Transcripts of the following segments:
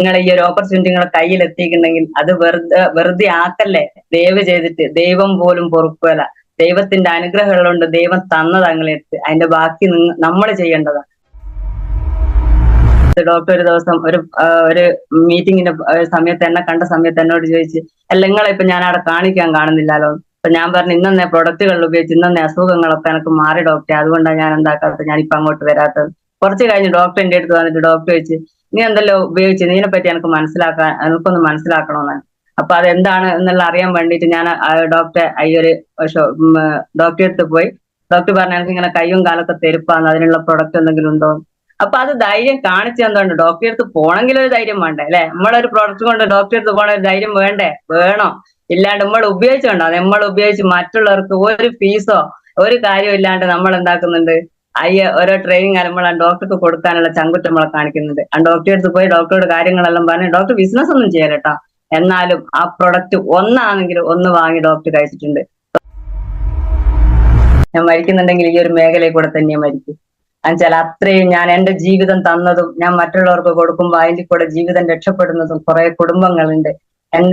നിങ്ങൾ ഈ ഒരു ഓപ്പർച്യൂണിറ്റി നിങ്ങളെ കയ്യിൽ എത്തിയിട്ടുണ്ടെങ്കിൽ അത് വെറുതെ ആക്കല്ലേ. ദയവ് ചെയ്തിട്ട് ദൈവം പോലും പൊറുക്കുകയില്ല. ദൈവത്തിന്റെ അനുഗ്രഹം ഉള്ളതുകൊണ്ട് ദൈവം തന്നത് അങ്ങളെടുത്ത്, അതിന്റെ ബാക്കി നമ്മൾ ചെയ്യേണ്ടതാണ്. ഡോക്ടർ ഒരു ദിവസം ഒരു മീറ്റിങ്ങിന്റെ സമയത്ത് എന്നെ കണ്ട സമയത്ത് എന്നോട് ചോദിച്ച്, അല്ല നിങ്ങളെ ഇപ്പൊ ഞാൻ അവിടെ കാണിക്കാൻ കാണുന്നില്ലല്ലോ. അപ്പൊ ഞാൻ പറഞ്ഞു, ഇന്നെ പ്രൊഡക്റ്റുകൾ ഉപയോഗിച്ച് ഇന്നെ അസുഖങ്ങളൊക്കെ എനിക്ക് മാറി ഡോക്ടറെ, അതുകൊണ്ടാണ് ഞാൻ എന്താക്കാത്തത്, ഞാനിപ്പോ അങ്ങോട്ട് വരാത്തത്. കുറച്ച് കഴിഞ്ഞ് ഡോക്ടർ എന്റെ അടുത്ത് വന്നിട്ട് ഡോക്ടർ ചോദിച്ചു, നീ എന്തെല്ലോ ഉപയോഗിച്ച്, ഇതിനെ പറ്റി എനിക്കൊന്ന് മനസ്സിലാക്കണമെന്നാണ്. അപ്പൊ അതെന്താണ് എന്നുള്ള അറിയാൻ വേണ്ടിയിട്ട് ഞാൻ ഡോക്ടറെ ഡോക്ടറെ അടുത്ത് പോയി. ഡോക്ടർ പറഞ്ഞു, എനിക്ക് ഇങ്ങനെ കയ്യും കാലൊക്കെ തെരുപ്പാന്ന്, അതിനുള്ള പ്രൊഡക്റ്റ് എന്തെങ്കിലും ഉണ്ടോ. അപ്പൊ അത് ധൈര്യം കാണിച്ചു തന്നോണ്ട്. ഡോക്ടറെ അടുത്ത് പോകണമെങ്കിൽ ഒരു ധൈര്യം വേണ്ടേ അല്ലെ? നമ്മളൊരു പ്രൊഡക്റ്റ് കൊണ്ട് ഡോക്ടറെ അടുത്ത് പോകണ ഒരു ധൈര്യം വേണ്ടേ? വേണം. ഇല്ലാണ്ട് നമ്മൾ ഉപയോഗിച്ചോണ്ടോ, നമ്മൾ ഉപയോഗിച്ച് മറ്റുള്ളവർക്ക് ഒരു ഫീസോ ഒരു കാര്യം ഇല്ലാണ്ട് നമ്മൾ എന്താക്കുന്നുണ്ട്, ഓരോ ട്രെയിനിങ് നമ്മൾ ആ ഡോക്ടർക്ക് കൊടുക്കാനുള്ള ചങ്കുറ്റം നമ്മളെ കാണിക്കുന്നുണ്ട്. ആ ഡോക്ടറെ അടുത്ത് പോയി ഡോക്ടറുടെ കാര്യങ്ങളെല്ലാം പറഞ്ഞ്, ഡോക്ടർ ബിസിനസ് ഒന്നും ചെയ്യലട്ടോ, എന്നാലും ആ പ്രൊഡക്റ്റ് ഒന്നാണെങ്കിലും ഒന്ന് വാങ്ങി ഡോക്ടർ കഴിച്ചിട്ടുണ്ട്. ഞാൻ മരിക്കുന്നുണ്ടെങ്കിൽ ഈ ഒരു മേഖലയിൽ കൂടെ തന്നെ മരിക്കും. എന്നുവെച്ചാൽ അത്രയും ഞാൻ എന്റെ ജീവിതം തന്നതും ഞാൻ മറ്റുള്ളവർക്ക് കൊടുക്കുമ്പോൾ അതിൽ കൂടെ ജീവിതം രക്ഷപ്പെടുന്നതും കുറെ കുടുംബങ്ങളുണ്ട്.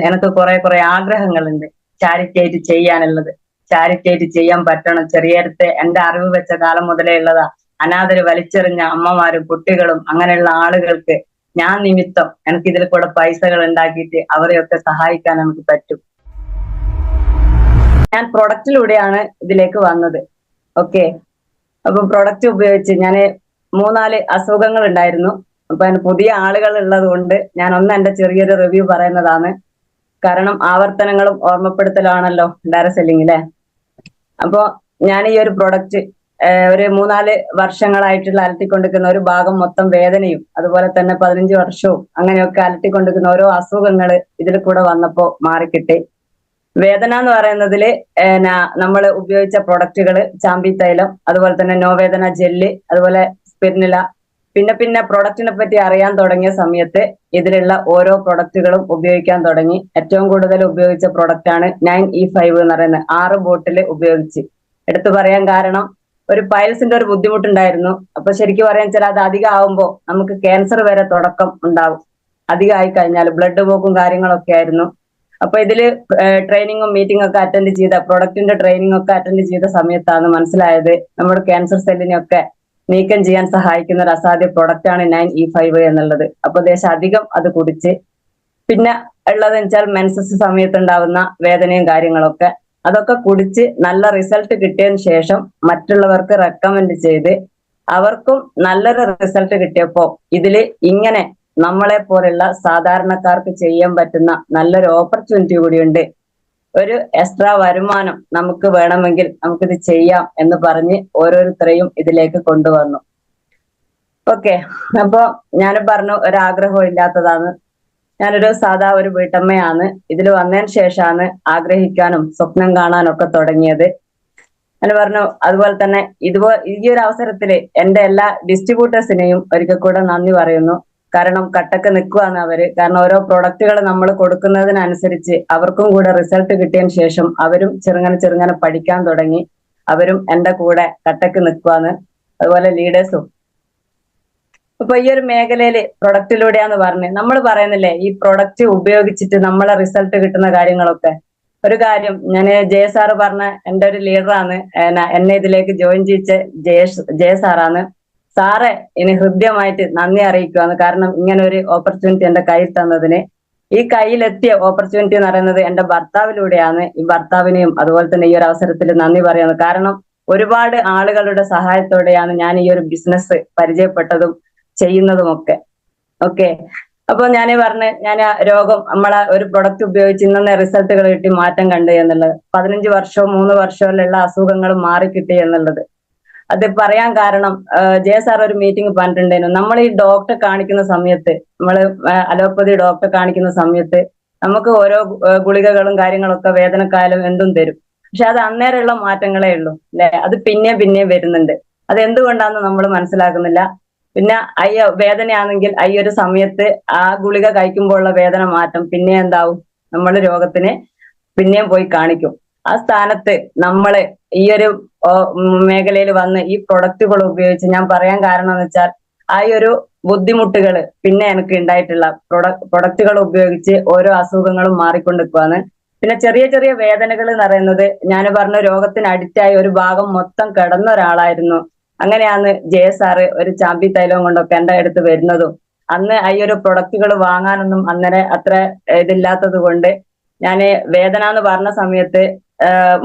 എനിക്ക് കുറെ ആഗ്രഹങ്ങളുണ്ട് ചാരിറ്റി ആയിട്ട് ചെയ്യാനുള്ളത്. ചാരിറ്റി ആയിട്ട് ചെയ്യാൻ പറ്റണം. ചെറിയടുത്ത് എന്റെ അറിവ് വെച്ച കാലം മുതലേ ഉള്ളതാ. അനാഥര് വലിച്ചെറിഞ്ഞ അമ്മമാരും കുട്ടികളും അങ്ങനെയുള്ള ആളുകൾക്ക് ഞാൻ നിമിത്തം എനിക്ക് ഇതിൽ കൂടെ പൈസകൾ ഉണ്ടാക്കിയിട്ട് അവരെയൊക്കെ സഹായിക്കാൻ നമുക്ക് പറ്റും. ഞാൻ പ്രൊഡക്റ്റിലൂടെയാണ് ഇതിലേക്ക് വന്നത്. ഓക്കെ, അപ്പൊ പ്രൊഡക്റ്റ് ഉപയോഗിച്ച് ഞാൻ 3-4 അസുഖങ്ങൾ ഉണ്ടായിരുന്നു. അപ്പൊ അതിന് പുതിയ ആളുകൾ ഉള്ളത് കൊണ്ട് ഞാൻ എന്റെ ചെറിയൊരു റിവ്യൂ പറയുന്നതാണ്. കാരണം ആവർത്തനങ്ങളും ഓർമ്മപ്പെടുത്തലാണല്ലോ ഡയറക്ട് സെല്ലിംഗ് അല്ലെ. അപ്പോ ഞാൻ ഈ ഒരു പ്രൊഡക്റ്റ് ഒരു 3-4 വർഷങ്ങളായിട്ടുള്ള അലട്ടിക്കൊണ്ടിരിക്കുന്ന ഒരു ഭാഗം മൊത്തം വേദനയും അതുപോലെ തന്നെ 15 വർഷവും അങ്ങനെയൊക്കെ അലട്ടിക്കൊണ്ടിരിക്കുന്ന ഓരോ അസുഖങ്ങൾ ഇതിൽ കൂടെ വന്നപ്പോ മാറിക്കിട്ടി. വേദന എന്ന് പറയുന്നതില് നമ്മൾ ഉപയോഗിച്ച പ്രൊഡക്റ്റുകൾ ചാമ്പി തൈലം, അതുപോലെ തന്നെ നോവേദന ജെല്ല്, അതുപോലെ സ്പിരിനില. പിന്നെ പ്രൊഡക്റ്റിനെ പറ്റി അറിയാൻ തുടങ്ങിയ സമയത്ത് ഇതിലുള്ള ഓരോ പ്രൊഡക്റ്റുകളും ഉപയോഗിക്കാൻ തുടങ്ങി. ഏറ്റവും കൂടുതൽ ഉപയോഗിച്ച പ്രൊഡക്റ്റ് ആണ് 9E5 എന്ന് പറയുന്നത്. 6 ബോട്ടിൽ ഉപയോഗിച്ച്. എടുത്തു പറയാൻ കാരണം ഒരു പൈൽസിന്റെ ഒരു ബുദ്ധിമുട്ടുണ്ടായിരുന്നു. അപ്പൊ ശരിക്കും പറയാൻ വെച്ചാൽ അത് അധികം ആവുമ്പോൾ നമുക്ക് ക്യാൻസർ വരെ തുടക്കം ഉണ്ടാവും. അധികമായി കഴിഞ്ഞാൽ ബ്ലഡ് പോക്കും കാര്യങ്ങളൊക്കെ ആയിരുന്നു. അപ്പൊ ഇതില് ട്രെയിനിങ്ങും മീറ്റിംഗ് ഒക്കെ അറ്റൻഡ് ചെയ്ത പ്രൊഡക്റ്റിന്റെ ട്രെയിനിങ് ഒക്കെ അറ്റൻഡ് ചെയ്ത സമയത്താണ് മനസ്സിലായത് നമ്മുടെ ക്യാൻസർ സെല്ലിനെയൊക്കെ നീക്കം ചെയ്യാൻ സഹായിക്കുന്ന ഒരു അസാധ്യ പ്രൊഡക്റ്റ് ആണ് 9E5 എന്നുള്ളത്. അപ്പൊ ദേശം അധികം അത് കുടിച്ച് പിന്നെ ഉള്ളതെന്ന് വെച്ചാൽ മെൻസസ് സമയത്ത് ഉണ്ടാവുന്ന വേദനയും കാര്യങ്ങളൊക്കെ അതൊക്കെ കുടിച്ച് നല്ല റിസൾട്ട് കിട്ടിയതിന് ശേഷം മറ്റുള്ളവർക്ക് റെക്കമെൻഡ് ചെയ്ത് അവർക്കും നല്ലൊരു റിസൾട്ട് കിട്ടിയപ്പോ ഇതില് ഇങ്ങനെ നമ്മളെ പോലുള്ള സാധാരണക്കാർക്ക് ചെയ്യാൻ പറ്റുന്ന നല്ലൊരു ഓപ്പർച്യൂണിറ്റി കൂടിയുണ്ട്. ഒരു എക്സ്ട്രാ വരുമാനം നമുക്ക് വേണമെങ്കിൽ നമുക്കിത് ചെയ്യാം എന്ന് പറഞ്ഞ് ഓരോരുത്തരെയും ഇതിലേക്ക് കൊണ്ടുവന്നു. ഓക്കെ, അപ്പൊ ഞാൻ പറഞ്ഞു ഒരാഗ്രഹവും ഇല്ലാത്തതാണ്. ഞാനൊരു സാധാ ഒരു വീട്ടമ്മയാണ്. ഇതിൽ വന്നതിന് ശേഷമാണ് ആഗ്രഹിക്കാനും സ്വപ്നം കാണാനും ഒക്കെ തുടങ്ങിയത്. ഞാൻ പറഞ്ഞു. അതുപോലെ തന്നെ ഈ ഒരു അവസരത്തില് എന്റെ എല്ലാ ഡിസ്ട്രിബ്യൂട്ടേഴ്സിനെയും ഒരിക്കൽ കൂടെ നന്ദി പറയുന്നു. കാരണം കട്ടക്ക് നിൽക്കുവാണ് അവര്. കാരണം ഓരോ പ്രൊഡക്റ്റുകൾ നമ്മൾ കൊടുക്കുന്നതിനനുസരിച്ച് അവർക്കും കൂടെ റിസൾട്ട് കിട്ടിയതിന് ശേഷം അവരും ചെറുങ്ങനെ പഠിക്കാൻ തുടങ്ങി. അവരും എന്റെ കൂടെ കട്ടക്ക് നിൽക്കുവാണ്. അതുപോലെ ലീഡേഴ്സും. അപ്പൊ ഈ ഒരു മേഖലയില് പ്രൊഡക്റ്റിലൂടെയാന്ന് പറഞ്ഞ് നമ്മൾ പറയുന്നില്ലേ, ഈ പ്രൊഡക്റ്റ് ഉപയോഗിച്ചിട്ട് നമ്മളെ റിസൾട്ട് കിട്ടുന്ന കാര്യങ്ങളൊക്കെ. ഒരു കാര്യം ഞാൻ ജയസാറ് പറഞ്ഞ എന്റെ ഒരു ലീഡറാണ്, എന്നെ ഇതിലേക്ക് ജോയിൻ ചെയ്യിച്ച ജയസാറാണ്. സാറെ ഇനി ഹൃദ്യമായിട്ട് നന്ദി അറിയിക്കുകയാണ്. കാരണം ഇങ്ങനെ ഒരു ഓപ്പർച്യൂണിറ്റി എന്റെ കയ്യിൽ തന്നതിന്. ഈ കയ്യിലെത്തിയ ഓപ്പർച്യൂണിറ്റി എന്ന് പറയുന്നത് എന്റെ ഭർത്താവിലൂടെയാണ്. ഈ ഭർത്താവിനെയും അതുപോലെ തന്നെ ഈ ഒരു അവസരത്തിൽ നന്ദി പറയുന്നത്. കാരണം ഒരുപാട് ആളുകളുടെ സഹായത്തോടെയാണ് ഞാൻ ഈ ഒരു ബിസിനസ് പരിചയപ്പെട്ടതും ചെയ്യുന്നതുമൊക്കെ. ഓക്കെ, അപ്പൊ ഞാൻ രോഗം നമ്മളെ ഒരു പ്രൊഡക്റ്റ് ഉപയോഗിച്ച് ഇന്നെ റിസൾട്ടുകൾ കിട്ടി മാറ്റം കണ്ടു എന്നുള്ളത്. 15 വർഷവും 3 വർഷങ്ങളിലുള്ള അസുഖങ്ങൾ മാറിക്കിട്ടി എന്നുള്ളത്. അത് പറയാൻ കാരണം ജയസാർ ഒരു മീറ്റിംഗ് പറഞ്ഞിട്ടുണ്ടായിരുന്നു. നമ്മൾ ഈ ഡോക്ടറെ കാണിക്കുന്ന സമയത്ത്, നമ്മൾ അലോപ്പതി ഡോക്ടറെ കാണിക്കുന്ന സമയത്ത് നമുക്ക് ഓരോ ഗുളികകളും കാര്യങ്ങളൊക്കെ വേദനക്കായാലും എന്തും തരും. പക്ഷെ അത് അന്നേരമുള്ള മാറ്റങ്ങളേ ഉള്ളൂ അല്ലെ. അത് പിന്നെ വരുന്നുണ്ട്. അത് എന്തുകൊണ്ടാണെന്ന് നമ്മൾ മനസ്സിലാക്കുന്നില്ല. പിന്നെ വേദനയാണെങ്കിൽ ഒരു സമയത്ത് ആ ഗുളിക കഴിക്കുമ്പോഴുള്ള വേദന മാറ്റം പിന്നെ എന്താവും, നമ്മൾ രോഗത്തിന് പിന്നെയും പോയി കാണിക്കും. ആ സ്ഥാനത്ത് നമ്മള് ഈ ഒരു മേഖലയിൽ വന്ന് ഈ പ്രൊഡക്റ്റുകൾ ഉപയോഗിച്ച്, ഞാൻ പറയാൻ കാരണം എന്ന് വെച്ചാൽ ആ ഒരു ബുദ്ധിമുട്ടുകൾ പിന്നെ എനിക്ക് ഉണ്ടായിട്ടുള്ള പ്രൊഡക്റ്റുകൾ ഉപയോഗിച്ച് ഓരോ അസുഖങ്ങളും മാറിക്കൊണ്ടിരിക്കുവാണ്. പിന്നെ ചെറിയ ചെറിയ വേദനകൾ എന്ന് പറയുന്നത് ഞാൻ പറഞ്ഞ രോഗത്തിന് അഡിക്റ്റായി ഒരു ഭാഗം മൊത്തം കിടന്ന ഒരാളായിരുന്നു. അങ്ങനെയാണ് ജയ സാറ് ഒരു ചാമ്പി തൈലവും കൊണ്ടൊക്കെ എന്റെ അടുത്ത് വരുന്നതും. അന്ന് ഈ ഒരു പ്രൊഡക്റ്റുകൾ വാങ്ങാനൊന്നും അന്നേരം അത്ര ഇതില്ലാത്തത് കൊണ്ട് ഞാന് വേദന എന്ന് പറഞ്ഞ സമയത്ത്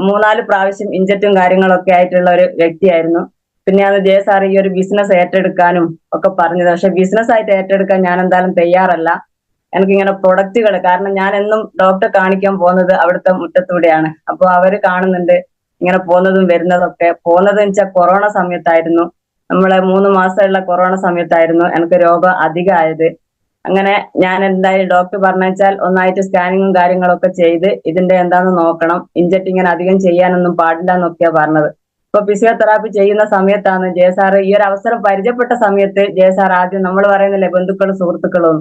3-4 പ്രാവശ്യം ഇഞ്ചക്റ്റും കാര്യങ്ങളൊക്കെ ആയിട്ടുള്ള ഒരു വ്യക്തിയായിരുന്നു. പിന്നെയാണ് ജയ സാർ ഈ ഒരു ബിസിനസ് ഏറ്റെടുക്കാനും ഒക്കെ പറഞ്ഞത്. പക്ഷെ ബിസിനസ് ആയിട്ട് ഏറ്റെടുക്കാൻ ഞാൻ എന്തായാലും തയ്യാറല്ല. എനിക്കിങ്ങനെ പ്രൊഡക്റ്റുകൾ, കാരണം ഞാൻ എന്നും ഡോക്ടറെ കാണിക്കാൻ പോകുന്നത് അവിടുത്തെ മുറ്റത്തൂടെയാണ്. അപ്പൊ അവര് കാണുന്നുണ്ട് ഇങ്ങനെ പോകുന്നതും വരുന്നതൊക്കെ. പോകുന്നതെന്ന് വെച്ചാൽ കൊറോണ സമയത്തായിരുന്നു, നമ്മളെ 3 മാസമുള്ള കൊറോണ സമയത്തായിരുന്നു എനിക്ക് രോഗം അധികമായത്. അങ്ങനെ ഞാൻ എന്തായാലും ഡോക്ടർ പറഞ്ഞു വെച്ചാൽ ഒന്നായിട്ട് സ്കാനിങ്ങും കാര്യങ്ങളൊക്കെ ചെയ്ത് ഇതിന്റെ എന്താന്ന് നോക്കണം, ഇഞ്ചക്ട് ഇങ്ങനെ അധികം ചെയ്യാനൊന്നും പാടില്ല എന്നൊക്കെയാ പറഞ്ഞത്. ഇപ്പൊ ഫിസിയോതെറാപ്പി ചെയ്യുന്ന സമയത്താണ് ജയസാറ് ഈ ഒരു അവസരം പരിചയപ്പെട്ട സമയത്ത് ജയസാർ ആദ്യം നമ്മൾ പറയുന്നില്ലേ ബന്ധുക്കളും സുഹൃത്തുക്കളും,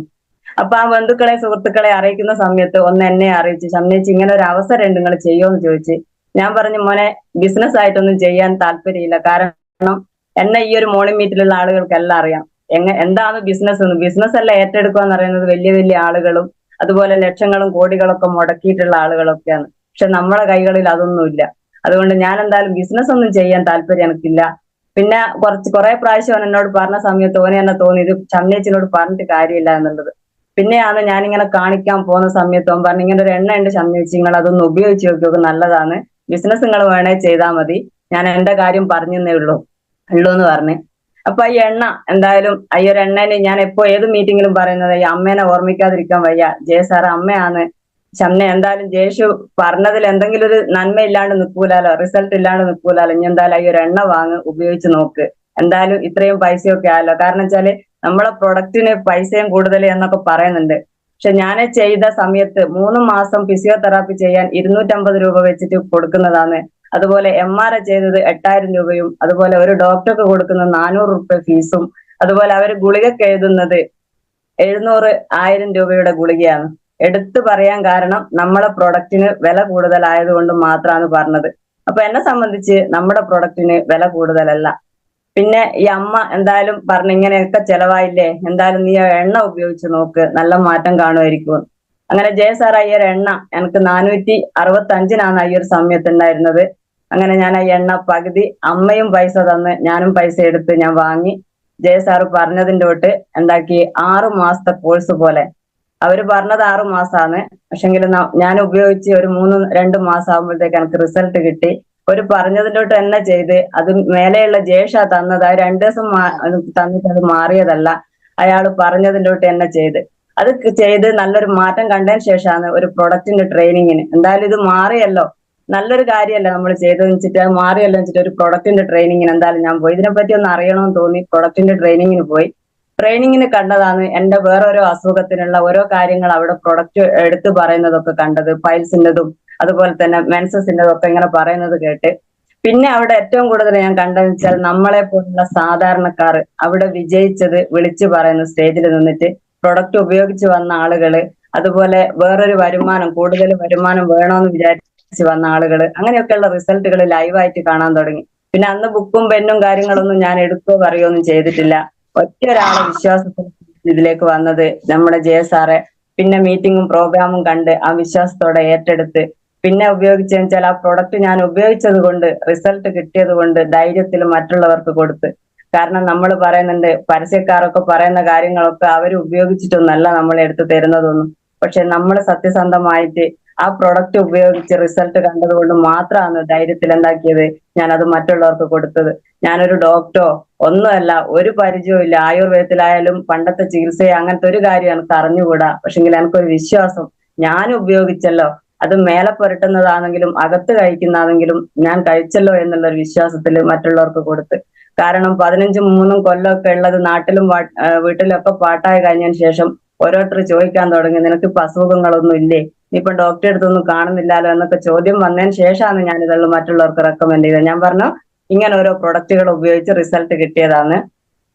അപ്പൊ ആ ബന്ധുക്കളെ സുഹൃത്തുക്കളെ അറിയിക്കുന്ന സമയത്ത് ഒന്ന് എന്നെ അറിയിച്ചു, ഷംനേച്ചി ഇങ്ങനെ ഒരു അവസരം ഉണ്ട്, നിങ്ങൾ ചെയ്യുമോന്ന് ചോദിച്ച്. ഞാൻ പറഞ്ഞു മോനെ ബിസിനസ് ആയിട്ടൊന്നും ചെയ്യാൻ താല്പര്യമില്ല, കാരണം എന്നെ ഈ ഒരു മോർണിംഗ് മീറ്റിലുള്ള ആളുകൾക്ക് എല്ലാം അറിയാം എന്താണ് ബിസിനസ് എന്ന്. ബിസിനസ് എല്ലാം ഏറ്റെടുക്കുക എന്ന് പറയുന്നത് വലിയ വലിയ ആളുകളും അതുപോലെ ലക്ഷങ്ങളും കോടികളൊക്കെ മുടക്കിയിട്ടുള്ള ആളുകളൊക്കെയാണ്. പക്ഷെ നമ്മളെ കൈകളിൽ അതൊന്നുമില്ല. അതുകൊണ്ട് ഞാൻ എന്തായാലും ബിസിനസ് ഒന്നും ചെയ്യാൻ താല്പര്യം എനിക്കില്ല. പിന്നെ കുറെ പ്രാവശ്യം അവൻ എന്നോട് പറഞ്ഞ സമയത്ത് ഓനെ തന്നെ തോന്നി ഇത് ഷംനേച്ചിനോട് പറഞ്ഞിട്ട് കാര്യമില്ല എന്നുള്ളത്. പിന്നെയാണ് ഞാനിങ്ങനെ കാണിക്കാൻ പോകുന്ന സമയത്ത് അവൻ പറഞ്ഞു ഇങ്ങനെ ഒരു എണ്ണ ഉണ്ട് ഷംനേച്ചി, നിങ്ങൾ അതൊന്ന് ഉപയോഗിച്ച് നോക്കിയൊക്കെ നല്ലതാണ്, ബിസിനസ് നിങ്ങൾ വേണേ ചെയ്താൽ മതി, ഞാൻ എന്റെ കാര്യം പറഞ്ഞേ ഉള്ളൂ എന്ന് പറഞ്ഞ്. അപ്പൊ ഈ എണ്ണ എന്തായാലും ഈ ഒരു എണ്ണേനെ ഞാൻ എപ്പോ ഏത് മീറ്റിങ്ങിലും പറയുന്നത് ഈ അമ്മേനെ ഓർമ്മിക്കാതിരിക്കാൻ വയ്യ. ജയ സാറ് അമ്മയാണ്. ഷംന എന്തായാലും ജയേഷു പറഞ്ഞതിൽ എന്തെങ്കിലും ഒരു നന്മ ഇല്ലാണ്ട് നിൽക്കൂലാലോ, റിസൾട്ട് ഇല്ലാണ്ട് നിൽക്കൂലാലോ. ഇനി എന്തായാലും ഈ ഒരു എണ്ണ വാങ്ങ്, ഉപയോഗിച്ച് നോക്ക്, എന്തായാലും ഇത്രയും പൈസയൊക്കെ ആയല്ലോ. കാരണം വെച്ചാല് നമ്മളെ പ്രൊഡക്റ്റിന് പൈസയും കൂടുതൽ എന്നൊക്കെ പറയുന്നുണ്ട്. പക്ഷെ ഞാൻ ചെയ്ത സമയത്ത് 3 മാസം ഫിസിയോതെറാപ്പി ചെയ്യാൻ 250 രൂപ വെച്ചിട്ട് കൊടുക്കുന്നതാണ്. അതുപോലെ MRI ചെയ്തത് 8000 രൂപയും, അതുപോലെ ഒരു ഡോക്ടർക്ക് കൊടുക്കുന്ന 400 രൂപ ഫീസും, അതുപോലെ അവർ ഗുളികക്ക് എഴുതുന്നത് 700-1000 രൂപയുടെ ഗുളികയാണ്. എടുത്തു പറയാൻ കാരണം നമ്മളെ പ്രൊഡക്റ്റിന് വില കൂടുതലായതുകൊണ്ട് മാത്രമാണ് പറഞ്ഞത്. അപ്പൊ എന്നെ സംബന്ധിച്ച് നമ്മുടെ പ്രൊഡക്റ്റിന് വില കൂടുതലല്ല. പിന്നെ ഈ അമ്മ എന്തായാലും പറഞ്ഞു ഇങ്ങനെയൊക്കെ ചെലവായില്ലേ, എന്തായാലും നീ എണ്ണ ഉപയോഗിച്ച് നോക്ക്, നല്ല മാറ്റം കാണുമായിരിക്കും. അങ്ങനെ ജയസാർ ഈ ഒരു എണ്ണ എനിക്ക് 465-നാണ് ഈ ഒരു സമയത്ത് ഉണ്ടായിരുന്നത്. അങ്ങനെ ഞാൻ ആ എണ്ണ പകുതി അമ്മയും പൈസ തന്ന് ഞാനും പൈസ എടുത്ത് ഞാൻ വാങ്ങി. ജയസാറ് പറഞ്ഞതിൻ്റെ തൊട്ട് എന്താക്കി 6 മാസത്തെ കോഴ്സ് പോലെ. അവര് പറഞ്ഞത് 6 മാസമാണ്, പക്ഷെങ്കിൽ ഞാൻ ഉപയോഗിച്ച് ഒരു 2 മാസം ആകുമ്പോഴത്തേക്ക് എനിക്ക് റിസൾട്ട് കിട്ടി. ഒരു പറഞ്ഞതിൻ്റെ തൊട്ട് തന്നെ ചെയ്ത് അത് മേലെയുള്ള ജേഷ തന്നത്. ആ 2 ദിവസം തന്നിട്ട് അത് മാറിയതല്ല, അയാൾ പറഞ്ഞതിൻ്റെ തൊട്ട് തന്നെ ചെയ്ത് അത് ചെയ്ത് നല്ലൊരു മാറ്റം കണ്ടതിന് ശേഷമാണ് ഒരു പ്രൊഡക്റ്റിന്റെ ട്രെയിനിങ്ങിന് എന്തായാലും ഇത് മാറിയല്ലോ, നല്ലൊരു കാര്യമല്ല നമ്മൾ ചെയ്തതെന്ന് വെച്ചിട്ട് അത് മാറിയല്ലോ വെച്ചിട്ട് ഒരു പ്രൊഡക്റ്റിന്റെ ട്രെയിനിങ്ങിന് എന്തായാലും ഞാൻ പോയി. ഇതിനെപ്പറ്റി ഒന്ന് അറിയണമെന്ന് തോന്നി പ്രൊഡക്റ്റിന്റെ ട്രെയിനിങ്ങിന് പോയി. ട്രെയിനിങ്ങിന് കണ്ടതാണ് എന്റെ വേറോരോ അസുഖത്തിനുള്ള ഓരോ കാര്യങ്ങൾ അവിടെ പ്രൊഡക്റ്റ് എടുത്തു പറയുന്നതൊക്കെ കണ്ടത്, പൈൽസിൻ്റെതും അതുപോലെ തന്നെ മെൻസസിൻ്റെതും ഒക്കെ ഇങ്ങനെ പറയുന്നത് കേട്ട്. പിന്നെ അവിടെ ഏറ്റവും കൂടുതൽ ഞാൻ കണ്ടതെന്ന് വെച്ചാൽ നമ്മളെ പോലുള്ള സാധാരണക്കാർ അവിടെ വിജയിച്ചത് വിളിച്ചു പറയുന്ന സ്റ്റേജിൽ നിന്നിട്ട് പ്രൊഡക്റ്റ് ഉപയോഗിച്ച് വന്ന ആളുകള്, അതുപോലെ വേറൊരു വരുമാനം കൂടുതൽ വരുമാനം വേണമെന്ന് വിചാരിച്ച് വന്ന ആളുകള്, അങ്ങനെയൊക്കെയുള്ള റിസൾട്ടുകൾ ലൈവായിട്ട് കാണാൻ തുടങ്ങി. പിന്നെ അന്ന് ബുക്കും പെന്നും കാര്യങ്ങളൊന്നും ഞാൻ എടുക്കുകയോ പറയുകയൊന്നും ചെയ്തിട്ടില്ല. ഒറ്റ ഒരാളെ വിശ്വാസത്തിൽ ഇതിലേക്ക് വന്നത് നമ്മുടെ ജയസാറെ. പിന്നെ മീറ്റിങ്ങും പ്രോഗ്രാമും കണ്ട് ആ വിശ്വാസത്തോടെ ഏറ്റെടുത്ത് പിന്നെ ഉപയോഗിച്ചെന്ന് വെച്ചാൽ ആ പ്രൊഡക്റ്റ് ഞാൻ ഉപയോഗിച്ചത് കൊണ്ട് റിസൾട്ട് കിട്ടിയത് കൊണ്ട് ധൈര്യത്തിൽ മറ്റുള്ളവർക്ക് കൊടുത്ത്. കാരണം നമ്മൾ പറയുന്നുണ്ട് പരസ്യക്കാരൊക്കെ പറയുന്ന കാര്യങ്ങളൊക്കെ അവർ ഉപയോഗിച്ചിട്ടൊന്നല്ല നമ്മളെ എടുത്ത് തരുന്നതൊന്നും. പക്ഷെ നമ്മൾ സത്യസന്ധമായിട്ട് ആ പ്രൊഡക്റ്റ് ഉപയോഗിച്ച് റിസൾട്ട് കണ്ടത് കൊണ്ട് മാത്രമാണ് ധൈര്യത്തിൽ എന്താക്കിയത് ഞാൻ അത് മറ്റുള്ളവർക്ക് കൊടുത്തത്. ഞാനൊരു ഡോക്ടറോ ഒന്നുമല്ല, ഒരു പരിചയവും ഇല്ല. ആയുർവേദത്തിലായാലും പണ്ടത്തെ ചികിത്സയോ അങ്ങനത്തെ ഒരു കാര്യം എനിക്ക് അറിഞ്ഞുകൂടാ. പക്ഷെങ്കിൽ എനിക്കൊരു വിശ്വാസം, ഞാൻ ഉപയോഗിച്ചല്ലോ, അത് മേലെ പുരട്ടുന്നതാണെങ്കിലും അകത്ത് കഴിക്കുന്നതാണെങ്കിലും ഞാൻ കഴിച്ചല്ലോ എന്നുള്ളൊരു വിശ്വാസത്തിൽ മറ്റുള്ളവർക്ക് കൊടുത്ത്. കാരണം 15-3 കൊല്ലമൊക്കെ ഉള്ളത് നാട്ടിലും വീട്ടിലും ഒക്കെ പാട്ടായി കഴിഞ്ഞതിന് ശേഷം ഓരോരുത്തർ ചോദിക്കാൻ തുടങ്ങി നിനക്ക് ഇപ്പൊ അസുഖങ്ങളൊന്നും ഇല്ലേ, നീ ഇപ്പൊ ഡോക്ടറെ അടുത്തൊന്നും കാണുന്നില്ലല്ലോ എന്നൊക്കെ ചോദ്യം വന്നതിന് ശേഷമാണ് ഞാൻ ഇതെല്ലാം മറ്റുള്ളവർക്ക് റെക്കമെൻഡ് ചെയ്തത്. ഞാൻ പറഞ്ഞു ഇങ്ങനെ ഓരോ പ്രൊഡക്റ്റുകൾ ഉപയോഗിച്ച് റിസൾട്ട് കിട്ടിയതാണ്.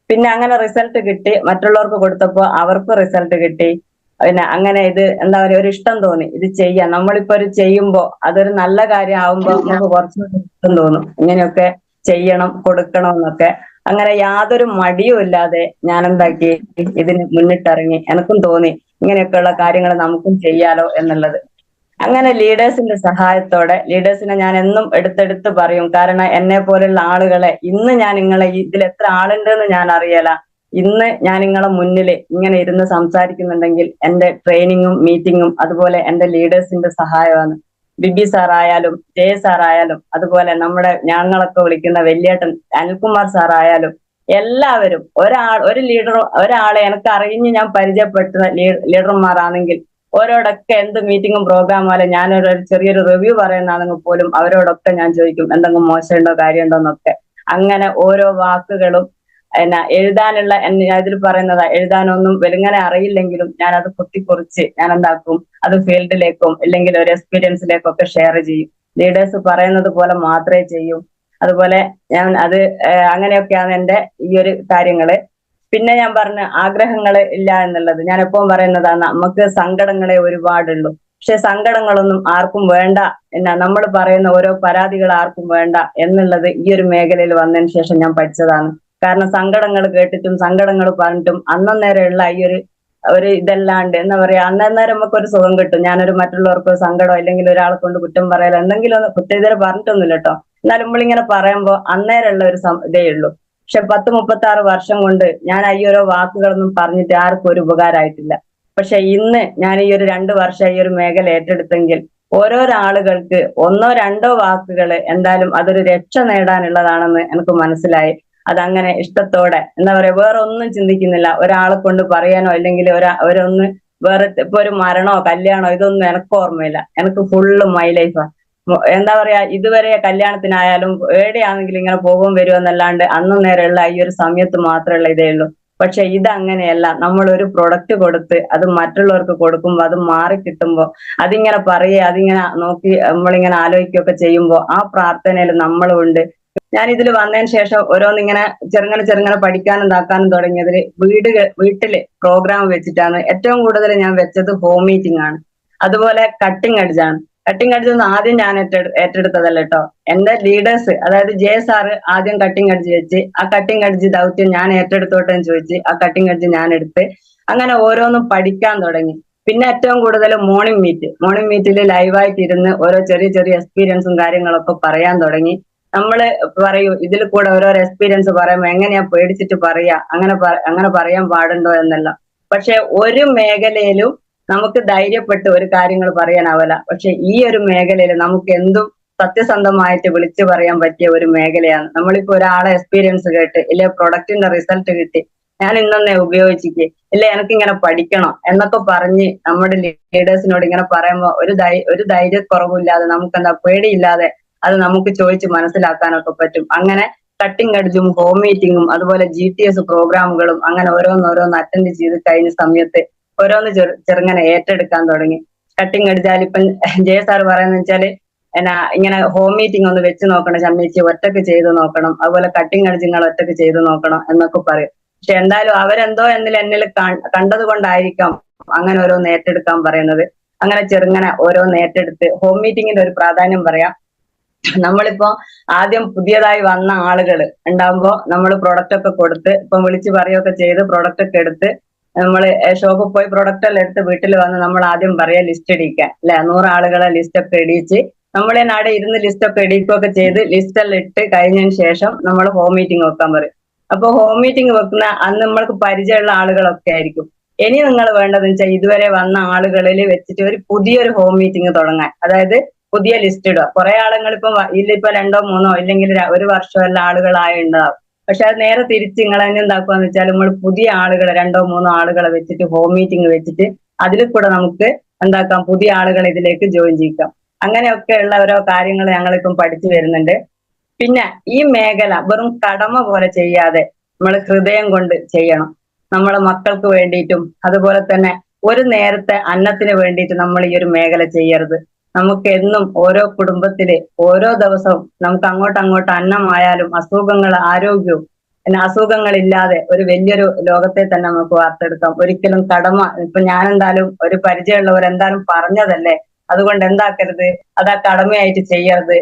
പിന്നെ അങ്ങനെ റിസൾട്ട് കിട്ടി മറ്റുള്ളവർക്ക് കൊടുത്തപ്പോ അവർക്ക് റിസൾട്ട് കിട്ടി. പിന്നെ അങ്ങനെ ഇത് എന്താ പറയുക ഒരു ഇഷ്ടം തോന്നി ഇത് ചെയ്യാൻ. നമ്മളിപ്പോ ഒരു ചെയ്യുമ്പോ അതൊരു നല്ല കാര്യം ആവുമ്പോ നമുക്ക് കുറച്ചുകൂടി ഇഷ്ടം തോന്നും, ഇങ്ങനെയൊക്കെ ചെയ്യണം കൊടുക്കണം എന്നൊക്കെ. അങ്ങനെ യാതൊരു മടിയും ഇല്ലാതെ ഞാൻ എന്താക്കി ഇതിന് മുന്നിട്ടിറങ്ങി. എനക്കും തോന്നി ഇങ്ങനെയൊക്കെയുള്ള കാര്യങ്ങൾ നമുക്കും ചെയ്യാലോ എന്നുള്ളത്. അങ്ങനെ ലീഡേഴ്സിന്റെ സഹായത്തോടെ, ലീഡേഴ്സിനെ ഞാൻ എന്നും എടുത്തെടുത്ത് പറയും. കാരണം എന്നെ പോലുള്ള ആളുകളെ ഇന്ന് ഞാൻ നിങ്ങളെ ഇതിൽ എത്ര ആളുണ്ടെന്ന് ഞാൻ അറിയല. ഇന്ന് ഞാൻ നിങ്ങളെ മുന്നിൽ ഇങ്ങനെ ഇരുന്ന് സംസാരിക്കുന്നുണ്ടെങ്കിൽ എന്റെ ട്രെയിനിങ്ങും മീറ്റിങ്ങും അതുപോലെ എന്റെ ലീഡേഴ്സിന്റെ സഹായമാണ്. ബിബി സാറായാലും ജയ സാറായാലും അതുപോലെ നമ്മുടെ ഞങ്ങളൊക്കെ വിളിക്കുന്ന വലിയേട്ടൻ അനിൽകുമാർ സാറായാലും എല്ലാവരും ഒരു ഒരാളെ എനിക്ക് അറിഞ്ഞ് ഞാൻ പരിചയപ്പെട്ട ലീഡർമാരാണെങ്കിൽ ഓരോടൊക്കെ എന്ത് മീറ്റിങ്ങും പ്രോഗ്രാം ആയാലും ഞാനൊരു ചെറിയൊരു റിവ്യൂ പറയുന്നതാണെങ്കിൽ പോലും അവരോടൊക്കെ ഞാൻ ചോദിക്കും എന്തെങ്കിലും മോശമുണ്ടോ കാര്യമുണ്ടോ എന്നൊക്കെ. അങ്ങനെ ഓരോ വാക്കുകളും എഴുതാനുള്ള ഇതിൽ പറയുന്നതാ, എഴുതാനൊന്നും വെലുങ്ങനെ അറിയില്ലെങ്കിലും ഞാൻ അത് കുത്തിക്കുറിച്ച് ഞാൻ എന്താക്കും, അത് ഫീൽഡിലേക്കും അല്ലെങ്കിൽ ഒരു എക്സ്പീരിയൻസിലേക്കും ഒക്കെ ഷെയർ ചെയ്യും. ലീഡേഴ്സ് പറയുന്നത് പോലെ മാത്രമേ ചെയ്യൂ. അതുപോലെ ഞാൻ അത് അങ്ങനെയൊക്കെയാണ് എന്റെ ഈ ഒരു കാര്യങ്ങള്. പിന്നെ ഞാൻ പറഞ്ഞ ആഗ്രഹങ്ങൾ ഇല്ല എന്നുള്ളത് ഞാൻ എപ്പോഴും പറയുന്നതാണ്. നമുക്ക് സങ്കടങ്ങളെ ഒരുപാടുള്ളൂ, പക്ഷെ സങ്കടങ്ങളൊന്നും ആർക്കും വേണ്ട. നമ്മൾ പറയുന്ന ഓരോ പരാതികൾ ആർക്കും വേണ്ട എന്നുള്ളത് ഈ ഒരു മേഖലയിൽ വന്നതിന് ശേഷം ഞാൻ പഠിച്ചതാണ്. കാരണം സങ്കടങ്ങൾ കേട്ടിട്ടും സങ്കടങ്ങൾ പറഞ്ഞിട്ടും അന്നേരമുള്ള ഈ ഒരു ഇതല്ലാണ്ട് എന്താ പറയാ, അന്നേരം നമുക്കൊരു സുഖം കിട്ടും. ഞാനൊരു മറ്റുള്ളവർക്ക് സങ്കടം അല്ലെങ്കിൽ ഒരാളെ കൊണ്ട് കുറ്റം പറയലോ എന്തെങ്കിലും ഒന്ന്, കുറ്റം ഇതുവരെ പറഞ്ഞിട്ടൊന്നുമില്ല കേട്ടോ, എന്നാലും നമ്മളിങ്ങനെ പറയുമ്പോ അന്നേരമുള്ള ഒരു ഇതേ ഉള്ളൂ. പക്ഷെ 10-36 വർഷം കൊണ്ട് ഞാൻ ഈ ഓരോ വാക്കുകളൊന്നും പറഞ്ഞിട്ട് ആർക്കും ഒരു ഉപകാരമായിട്ടില്ല. പക്ഷെ ഇന്ന് ഞാൻ ഈ ഒരു 2 വർഷം ഈ ഒരു മേഖല ഏറ്റെടുത്തെങ്കിൽ ഓരോരോ ആളുകൾക്ക് ഒന്നോ രണ്ടോ വാക്കുകൾ എന്തായാലും അതൊരു രക്ഷ നേടാനുള്ളതാണെന്ന് എനിക്ക് മനസ്സിലായി. അതങ്ങനെ ഇഷ്ടത്തോടെ എന്താ പറയാ, വേറെ ഒന്നും ചിന്തിക്കുന്നില്ല. ഒരാളെ കൊണ്ട് പറയാനോ അല്ലെങ്കിൽ ഒരൊന്ന് വേറെ ഇപ്പൊ ഒരു മരണോ കല്യാണോ ഇതൊന്നും എനിക്ക് ഓർമ്മയില്ല. എനിക്ക് ഫുള്ള് മൈ ലൈഫാ. എന്താ പറയാ, ഇതുവരെ കല്യാണത്തിനായാലും എവിടെയാണെങ്കിലും ഇങ്ങനെ പോകും വരും എന്നല്ലാണ്ട് അന്നും നേരെയുള്ള ഈ ഒരു സമയത്ത് മാത്രമുള്ള ഇതേ ഉള്ളൂ. പക്ഷെ ഇതങ്ങനെയല്ല. നമ്മൾ ഒരു പ്രൊഡക്റ്റ് കൊടുത്ത് അത് മറ്റുള്ളവർക്ക് കൊടുക്കുമ്പോൾ അത് മാറി കിട്ടുമ്പോ അതിങ്ങനെ പറയുക, അതിങ്ങനെ നോക്കി നമ്മളിങ്ങനെ ആലോചിക്കുകയൊക്കെ ചെയ്യുമ്പോൾ ആ പ്രാർത്ഥനയിൽ നമ്മളുണ്ട്. ഞാൻ ഇതിൽ വന്നതിന് ശേഷം ഓരോന്നിങ്ങനെ ചെറുങ്ങനെ പഠിക്കാനും ഇതാക്കാനും തുടങ്ങിയതിൽ വീട്ടില് പ്രോഗ്രാം വെച്ചിട്ടാണ് ഏറ്റവും കൂടുതൽ ഞാൻ വെച്ചത്. ഹോം മീറ്റിംഗ് ആണ്, അതുപോലെ കട്ടിംഗ് അടിച്ചാണ്. കട്ടിംഗ് അടിച്ചൊന്നും ആദ്യം ഞാൻ ഏറ്റെടുത്തതല്ല കേട്ടോ. എന്റെ ലീഡേഴ്സ്, അതായത് ജെ സാറ് ആദ്യം കട്ടിംഗ് അടിച്ച് വെച്ച് ആ കട്ടിംഗ് അടിച്ച് ദൗത്യം ഞാൻ ഏറ്റെടുത്തോട്ടെ എന്ന് ചോദിച്ച് ആ കട്ടിംഗ് അടിച്ച് ഞാൻ എടുത്ത് അങ്ങനെ ഓരോന്നും പഠിക്കാൻ തുടങ്ങി. പിന്നെ ഏറ്റവും കൂടുതൽ മോർണിംഗ് മീറ്റിൽ ലൈവായിട്ട് ഇരുന്ന് ഓരോ ചെറിയ ചെറിയ എക്സ്പീരിയൻസും കാര്യങ്ങളൊക്കെ പറയാൻ തുടങ്ങി. നമ്മള് പറയൂ ഇതിൽ കൂടെ ഓരോരോ എക്സ്പീരിയൻസ് പറയുമ്പോ എങ്ങനെയാ പേടിച്ചിട്ട് പറയാ, അങ്ങനെ പറയാൻ പാടുണ്ടോ എന്നല്ല. പക്ഷെ ഒരു മേഖലയിലും നമുക്ക് ധൈര്യപ്പെട്ട് ഒരു കാര്യങ്ങൾ പറയാനാവില്ല. പക്ഷെ ഈ ഒരു മേഖലയിൽ നമുക്ക് എന്തും സത്യസന്ധമായിട്ട് വിളിച്ചു പറയാൻ പറ്റിയ ഒരു മേഖലയാണ്. നമ്മളിപ്പോ ഒരാളെ എക്സ്പീരിയൻസ് കേട്ട് ഇല്ലെ പ്രൊഡക്റ്റിന്റെ റിസൾട്ട് കിട്ടി ഞാൻ ഇന്നെ ഉപയോഗിച്ചിക്ക് ഇല്ല എനിക്കിങ്ങനെ പഠിക്കണം എന്നൊക്കെ പറഞ്ഞ് നമ്മുടെ ലീഡേഴ്സിനോട് ഇങ്ങനെ പറയുമ്പോ ഒരു ധൈര്യക്കുറവില്ലാതെ നമുക്കെന്താ പേടിയില്ലാതെ അത് നമുക്ക് ചോദിച്ച് മനസ്സിലാക്കാനൊക്കെ പറ്റും. അങ്ങനെ കട്ടിംഗ് അടിച്ചും ഹോം മീറ്റിങ്ങും അതുപോലെ GTS പ്രോഗ്രാമുകളും അങ്ങനെ ഓരോന്നോരോന്ന് അറ്റൻഡ് ചെയ്ത് കഴിഞ്ഞ സമയത്ത് ഓരോന്ന് ചെറുങ്ങനെ ഏറ്റെടുക്കാൻ തുടങ്ങി. കട്ടിംഗ് അടിച്ചാൽ ഇപ്പം ജയ സാർ പറയുന്നത് വെച്ചാല് ഇങ്ങനെ ഹോം മീറ്റിംഗ് ഒന്ന് വെച്ച് നോക്കണം ചമ്മേച്ചി, ഒറ്റക്ക് ചെയ്ത് നോക്കണം, അതുപോലെ കട്ടിംഗ് അടിച്ച് നിങ്ങൾ ഒറ്റക്ക് ചെയ്ത് നോക്കണം എന്നൊക്കെ പറയും. പക്ഷെ എന്തായാലും അവരെന്തോ എന്നിൽ കണ്ടത് കൊണ്ടായിരിക്കാം അങ്ങനെ ഓരോന്ന് ഏറ്റെടുക്കാൻ പറയുന്നത്. അങ്ങനെ ചെറുങ്ങനെ ഓരോന്ന് ഏറ്റെടുത്ത് ഹോം മീറ്റിങ്ങിന്റെ ഒരു പ്രാധാന്യം പറയാം. നമ്മളിപ്പോ ആദ്യം പുതിയതായി വന്ന ആളുകൾ ഉണ്ടാകുമ്പോ നമ്മൾ പ്രൊഡക്റ്റ് ഒക്കെ കൊടുത്ത് ഇപ്പം വിളിച്ച് പറയുകയൊക്കെ ചെയ്ത് പ്രൊഡക്റ്റ് ഒക്കെ എടുത്ത് നമ്മള് ഷോപ്പിൽ പോയി പ്രൊഡക്റ്റ് എല്ലാം എടുത്ത് വീട്ടിൽ വന്ന് നമ്മൾ ആദ്യം പറയാ ലിസ്റ്റ് ഇടിക്കാൻ അല്ലെ, 100 ആളുകളെ ലിസ്റ്റ് ഒക്കെ ഇടിച്ച് നമ്മളെ നാടെ ഇരുന്ന് ലിസ്റ്റ് ഒക്കെ ഇടിക്കുകയൊക്കെ ചെയ്ത് ലിസ്റ്റ് എല്ലാം ഇട്ട് കഴിഞ്ഞതിന് ശേഷം നമ്മൾ ഹോം മീറ്റിംഗ് വെക്കാൻ പറയും. അപ്പൊ ഹോം മീറ്റിംഗ് വെക്കുന്ന അന്ന് നമ്മൾക്ക് പരിചയമുള്ള ആളുകളൊക്കെ ആയിരിക്കും. ഇനി നിങ്ങൾ വേണ്ടതെന്ന് വെച്ചാൽ ഇതുവരെ വന്ന ആളുകളിൽ വെച്ചിട്ട് ഒരു പുതിയൊരു ഹോം മീറ്റിംഗ് തുടങ്ങാൻ, അതായത് പുതിയ ലിസ്റ്റ് ഇടുക. കുറെ ആളുകൾ ഇപ്പൊ 2-3 ഇല്ലെങ്കിൽ 1 വർഷമല്ല ആളുകളായുണ്ടാവും. പക്ഷെ അത് നേരെ തിരിച്ച് നിങ്ങൾ തന്നെ എന്താക്കുവാന്ന് വെച്ചാൽ നമ്മൾ പുതിയ ആളുകളെ 2-3 ആളുകളെ വെച്ചിട്ട് ഹോം മീറ്റിംഗ് വെച്ചിട്ട് അതിൽ കൂടെ നമുക്ക് എന്താക്കാം, പുതിയ ആളുകളെ ഇതിലേക്ക് ജോയിൻ ചെയ്യിക്കാം. അങ്ങനെയൊക്കെയുള്ള ഓരോ കാര്യങ്ങൾ ഞങ്ങളിപ്പം പഠിച്ചു വരുന്നുണ്ട്. പിന്നെ ഈ മേഖല വെറും കടമ പോലെ ചെയ്യാതെ നമ്മൾ ഹൃദയം കൊണ്ട് ചെയ്യണം. നമ്മളെ മക്കൾക്ക് വേണ്ടിയിട്ടും അതുപോലെ തന്നെ ഒരു നേരത്തെ അന്നത്തിന് വേണ്ടിയിട്ട് നമ്മൾ ഈ ഒരു മേഖല ചെയ്യരുത്. നമുക്ക് എന്നും ഓരോ കുടുംബത്തില് ഓരോ ദിവസവും നമുക്ക് അങ്ങോട്ട് അന്നമായാലും അസുഖങ്ങൾ ആരോഗ്യവും പിന്നെ അസുഖങ്ങളില്ലാതെ ഒരു വലിയൊരു ലോകത്തെ തന്നെ നമുക്ക് വാർത്തെടുക്കാം. ഒരിക്കലും കടമ ഇപ്പൊ ഞാനെന്തായാലും ഒരു പരിചയമുള്ളവർ എന്തായാലും പറഞ്ഞതല്ലേ, അതുകൊണ്ട് എന്താക്കരുത്, അത് ആ കടമയായിട്ട് ചെയ്യരുത്.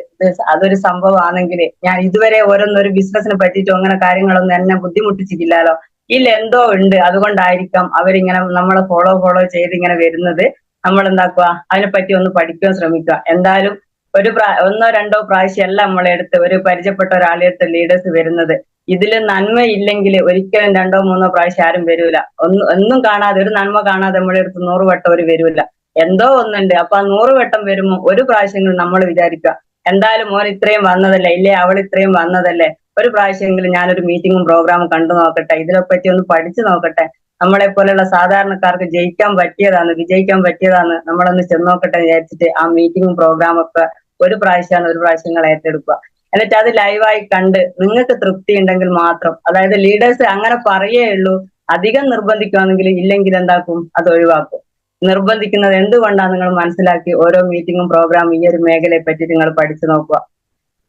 അതൊരു സംഭവമാണെങ്കിൽ ഞാൻ ഇതുവരെ ഓരോന്നൊരു ബിസിനസിനെ പറ്റിയിട്ടോ അങ്ങനെ കാര്യങ്ങളൊന്നും എന്നെ ബുദ്ധിമുട്ടിച്ചിട്ടില്ലല്ലോ. ഇതിൽ എന്തോ ഉണ്ട്, അതുകൊണ്ടായിരിക്കാം അവരിങ്ങനെ നമ്മളെ ഫോളോ ചെയ്ത് ഇങ്ങനെ വരുന്നത്. നമ്മൾ എന്താക്കുക, അതിനെപ്പറ്റി ഒന്ന് പഠിക്കാൻ ശ്രമിക്കുക. എന്തായാലും ഒന്നോ രണ്ടോ പ്രാവശ്യം അല്ല നമ്മളെടുത്ത് ഒരു പരിചയപ്പെട്ട ഒരാളെടുത്ത് ലീഡേഴ്സ് വരുന്നത്. ഇതില് നന്മയില്ലെങ്കിൽ ഒരിക്കലും രണ്ടോ മൂന്നോ പ്രാവശ്യം ആരും വരൂല. ഒന്നും കാണാതെ, ഒരു നന്മ കാണാതെ നമ്മളെ അടുത്ത് 100 വട്ടം ഒരു വരൂല. എന്തോ ഒന്നുണ്ട്. അപ്പൊ ആ 100 വട്ടം വരുമ്പോ ഒരു പ്രാവശ്യമെങ്കിലും നമ്മൾ വിചാരിക്കുക, എന്തായാലും മോൻ ഇത്രയും വന്നതല്ലേ, ഇല്ലേ അവൾ ഇത്രയും വന്നതല്ലേ, ഒരു പ്രാവശ്യമെങ്കിലും ഞാനൊരു മീറ്റിങ്ങും പ്രോഗ്രാമും കണ്ടു നോക്കട്ടെ, ഇതിനെപ്പറ്റി ഒന്ന് പഠിച്ചു നോക്കട്ടെ, നമ്മളെ പോലെയുള്ള സാധാരണക്കാർക്ക് ജയിക്കാൻ പറ്റിയതാണ്, വിജയിക്കാൻ പറ്റിയതാണ്, നമ്മളൊന്ന് ചെന്ന് നോക്കട്ടെ വിചാരിച്ചിട്ട് ആ മീറ്റിങ്ങും പ്രോഗ്രാമും ഒക്കെ ഒരു പ്രാവശ്യങ്ങൾ ഏറ്റെടുക്കുക. എന്നിട്ട് അത് ലൈവായി കണ്ട് നിങ്ങൾക്ക് തൃപ്തി ഉണ്ടെങ്കിൽ മാത്രം, അതായത് ലീഡേഴ്സ് അങ്ങനെ പറയേ ഉള്ളൂ, അധികം നിർബന്ധിക്കുകയാണെങ്കിൽ ഇല്ലെങ്കിൽ എന്താക്കും, അത് ഒഴിവാക്കും. നിർബന്ധിക്കുന്നത് എന്തുകൊണ്ടാണ് നിങ്ങൾ മനസ്സിലാക്കി ഓരോ മീറ്റിങ്ങും പ്രോഗ്രാമും ഈ ഒരു മേഖലയെ പറ്റി നിങ്ങൾ പഠിച്ചു നോക്കുക.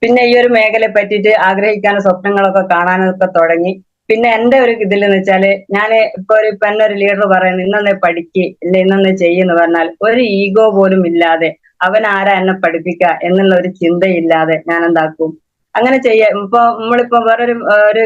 പിന്നെ ഈ ഒരു മേഖലയെ പറ്റിയിട്ട് ആഗ്രഹിക്കാനും സ്വപ്നങ്ങളൊക്കെ കാണാനൊക്കെ തുടങ്ങി. പിന്നെ എന്റെ ഒരു ഇതിലെന്ന് വെച്ചാല്, ഞാന് ഇപ്പൊ എന്നെ ഒരു ലീഡർ പറയുന്നത് ഇന്നെ പഠിക്ക്, ഇല്ല ഇന്നെ ചെയ്യുന്ന് പറഞ്ഞാൽ ഒരു ഈഗോ പോലും ഇല്ലാതെ, അവൻ ആരാ എന്നെ പഠിപ്പിക്കുക എന്നുള്ള ഒരു ചിന്തയില്ലാതെ ഞാൻ എന്താക്കും, അങ്ങനെ ഇപ്പൊ നമ്മളിപ്പോ ഒരു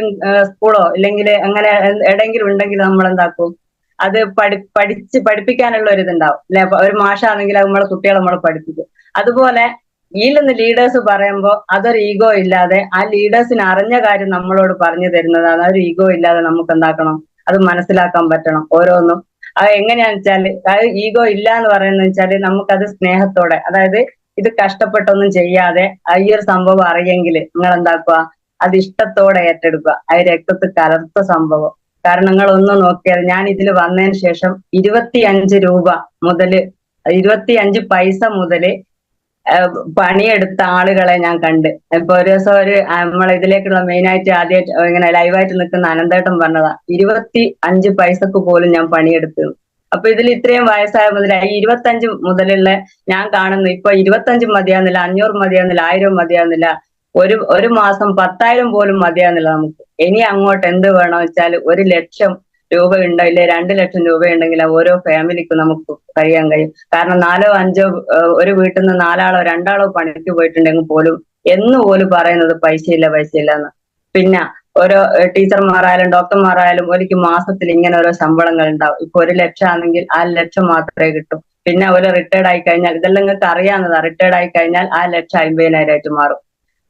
സ്കൂളോ ഇല്ലെങ്കിൽ അങ്ങനെ എവിടെയെങ്കിലും ഉണ്ടെങ്കിൽ നമ്മൾ എന്താക്കും, അത് പഠിപ്പിക്കാനുള്ള ഒരു ഇതുണ്ടാവും അല്ലെ. ഒരു മാഷാണെങ്കിൽ നമ്മളെ കുട്ടികളെ നമ്മൾ പഠിപ്പിക്കും. അതുപോലെ ഇതിലൊന്ന് ലീഡേഴ്സ് പറയുമ്പോൾ അതൊരു ഈഗോ ഇല്ലാതെ, ആ ലീഡേഴ്സിന് അറിഞ്ഞ കാര്യം നമ്മളോട് പറഞ്ഞു തരുന്നതാണ്. അതൊരു ഈഗോ ഇല്ലാതെ നമുക്ക് എന്താക്കണം, അത് മനസ്സിലാക്കാൻ പറ്റണം ഓരോന്നും. അത് എങ്ങനെയാന്ന് വെച്ചാല്, അത് ഈഗോ ഇല്ല എന്ന് പറയുന്നത് വെച്ചാല് നമുക്കത് സ്നേഹത്തോടെ, അതായത് ഇത് കഷ്ടപ്പെട്ടൊന്നും ചെയ്യാതെ ഈ ഒരു സംഭവം അറിയെങ്കിൽ നിങ്ങൾ എന്താക്കുക, അത് ഇഷ്ടത്തോടെ ഏറ്റെടുക്കുക. അത് രക്തത്തിൽ കലർത്ത സംഭവം. കാരണം നിങ്ങൾ ഒന്ന് നോക്കിയാൽ, ഞാൻ ഇതിൽ വന്നതിന് ശേഷം 25 രൂപ മുതല് 25 പൈസ മുതല് പണിയെടുത്ത ആളുകളെ ഞാൻ കണ്ട്. ഇപ്പൊ ഒരു ദിവസം നമ്മളെ ഇതിലേക്കുള്ള മെയിനായിട്ട് ആദ്യമായിട്ട് ഇങ്ങനെ ലൈവായിട്ട് നിൽക്കുന്ന അനന്തേട്ടൻ പറഞ്ഞതാ, 25 പൈസക്ക് പോലും ഞാൻ പണിയെടുത്തു. അപ്പൊ ഇതിൽ ഇത്രയും വയസ്സായ മുതൽ 25 മുതലുള്ള ഞാൻ കാണുന്നു. ഇപ്പൊ 25 മതിയാകുന്നില്ല, 500 മതിയാകുന്നില്ല, 1000 മതിയാകുന്നില്ല, ഒരു മാസം 10,000 പോലും മതിയാകുന്നില്ല നമുക്ക്. ഇനി അങ്ങോട്ട് എന്ത് വേണമെന്ന് വെച്ചാൽ 1,00,000 രൂപ ഉണ്ടോ, ഇല്ലെ 2,00,000 രൂപ ഉണ്ടെങ്കിൽ ഓരോ ഫാമിലിക്കും നമുക്ക് കഴിയാൻ കഴിയും. കാരണം 4-5 ഒരു വീട്ടിൽ നിന്ന് 4ആളോ 2ആളോ പണിക്ക് പോയിട്ടുണ്ടെങ്കിൽ പോലും എന്നുപോലും പറയുന്നത് പൈസയില്ല എന്ന്. പിന്നെ ഓരോ ടീച്ചർമാരായാലും ഡോക്ടർമാരായാലും ഒരിക്കൽ മാസത്തിൽ ഇങ്ങനെ ഓരോ ശമ്പളങ്ങൾ ഉണ്ടാവും. ഇപ്പൊ 1,00,000 ആണെങ്കിൽ ആ 1,00,000 മാത്രമേ കിട്ടൂ. പിന്നെ ഒരു റിട്ടയർഡ് ആയി കഴിഞ്ഞാൽ, ഇതെല്ലാം നിങ്ങൾക്ക് അറിയാവുന്നതാ, റിട്ടയർഡ് ആയി കഴിഞ്ഞാൽ ആ 1,00,000 50,000 ആയിട്ട് മാറും.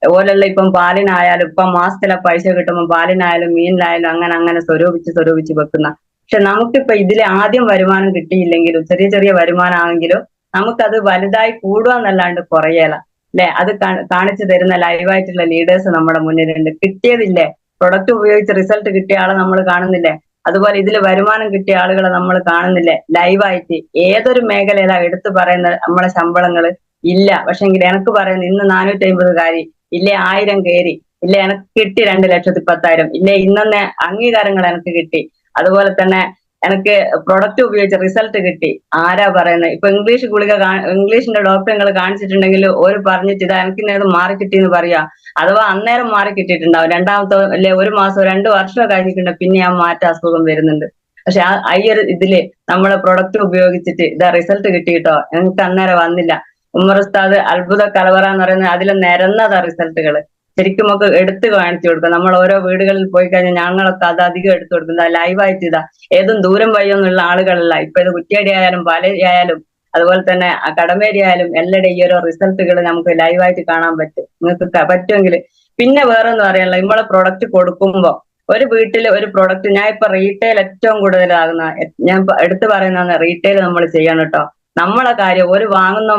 അതുപോലുള്ള ഇപ്പം പാലിനായാലും ഇപ്പം മാസത്തിലെ പൈസ കിട്ടുമ്പോൾ പാലിനായാലും മീനിനായാലും അങ്ങനെ സ്വരൂപിച്ച് വെക്കുന്ന. പക്ഷെ നമുക്കിപ്പൊ ഇതിലെ ആദ്യം വരുമാനം കിട്ടിയില്ലെങ്കിലും, ചെറിയ വരുമാനമാണെങ്കിലും നമുക്കത് വലുതായി കൂടുക എന്നല്ലാണ്ട് കുറയല അല്ലെ. അത് കാണിച്ചു തരുന്ന ലൈവായിട്ടുള്ള ലീഡേഴ്സ് നമ്മുടെ മുന്നിലുണ്ട്. കിട്ടിയതില്ലേ, പ്രൊഡക്റ്റ് ഉപയോഗിച്ച് റിസൾട്ട് കിട്ടിയ ആളെ നമ്മൾ കാണുന്നില്ലേ. അതുപോലെ ഇതിൽ വരുമാനം കിട്ടിയ ആളുകളെ നമ്മൾ കാണുന്നില്ലേ ലൈവായിട്ട്. ഏതൊരു മേഖലയിലാ എടുത്തു പറയുന്ന നമ്മളെ ശമ്പളങ്ങള് ഇല്ല. പക്ഷെങ്കിൽ എനിക്ക് പറയുന്നത് ഇന്ന് 450 കാരി, ഇല്ലേ 1000 കയറി, ഇല്ലേ എനിക്ക് കിട്ടി 2,10,000, ഇല്ലേ ഇന്നെ അംഗീകാരങ്ങൾ എനിക്ക് കിട്ടി. അതുപോലെ തന്നെ എനിക്ക് പ്രൊഡക്റ്റ് ഉപയോഗിച്ച റിസൾട്ട് കിട്ടി. ആരാ പറയുന്നത്? ഇപ്പൊ ഇംഗ്ലീഷിന്റെ ഡോക്ടർ നിങ്ങൾ കാണിച്ചിട്ടുണ്ടെങ്കിൽ ഒരു പറഞ്ഞിട്ട് ഇതാ എനിക്കിന്നത് മാറി കിട്ടിയെന്ന് പറയാ, അഥവാ അന്നേരം മാറി കിട്ടിയിട്ടുണ്ടാവും. രണ്ടാമത്തെ അല്ലെ 1 മാസമോ 2 വർഷമോ കഴിഞ്ഞിട്ടുണ്ട്, പിന്നെ ആ അസുഖം വരുന്നുണ്ട്. പക്ഷെ ആ ഈ ഒരു ഇതില് നമ്മളെ പ്രൊഡക്റ്റ് ഉപയോഗിച്ചിട്ട് ഇതാ റിസൾട്ട് കിട്ടിയിട്ടോ, എനിക്ക് അന്നേരം വന്നില്ല. ഉമ്മർ ഉസ്താദ് അത്ഭുത കലവറ എന്ന് പറയുന്നത് അതിൽ നിരന്നതാ റിസൾട്ടുകൾ. ശരിക്കും നമുക്ക് എടുത്തു കാണിച്ചു കൊടുക്കാം. നമ്മൾ ഓരോ വീടുകളിൽ പോയി കഴിഞ്ഞാൽ ഞങ്ങളൊക്കെ അത് അധികം എടുത്തു കൊടുക്കുന്നത് ലൈവായിട്ട്. ഇതാ ഏതും ദൂരം വഴിയൊന്നുള്ള ആളുകളല്ല. ഇപ്പൊ ഇത് കുറ്റ്യാടി ആയാലും പാലേരി ആയാലും അതുപോലെ തന്നെ കടമേരി ആയാലും എല്ലാവരുടെയും ഈ ഓരോ റിസൾട്ടുകൾ നമുക്ക് ലൈവായിട്ട് കാണാൻ പറ്റും. നിങ്ങൾക്ക് പറ്റുമെങ്കിൽ പിന്നെ വേറൊന്നും അറിയാനുള്ള, നമ്മളെ പ്രൊഡക്റ്റ് കൊടുക്കുമ്പോ ഒരു വീട്ടിൽ ഒരു പ്രൊഡക്റ്റ്, ഞാൻ ഇപ്പൊ റീറ്റെയിൽ ഏറ്റവും കൂടുതലാകുന്ന ഞാൻ എടുത്തു പറയുന്നതാണ്, റീറ്റെയിൽ നമ്മൾ ചെയ്യണം കേട്ടോ. നമ്മളെ കാര്യം ഒരു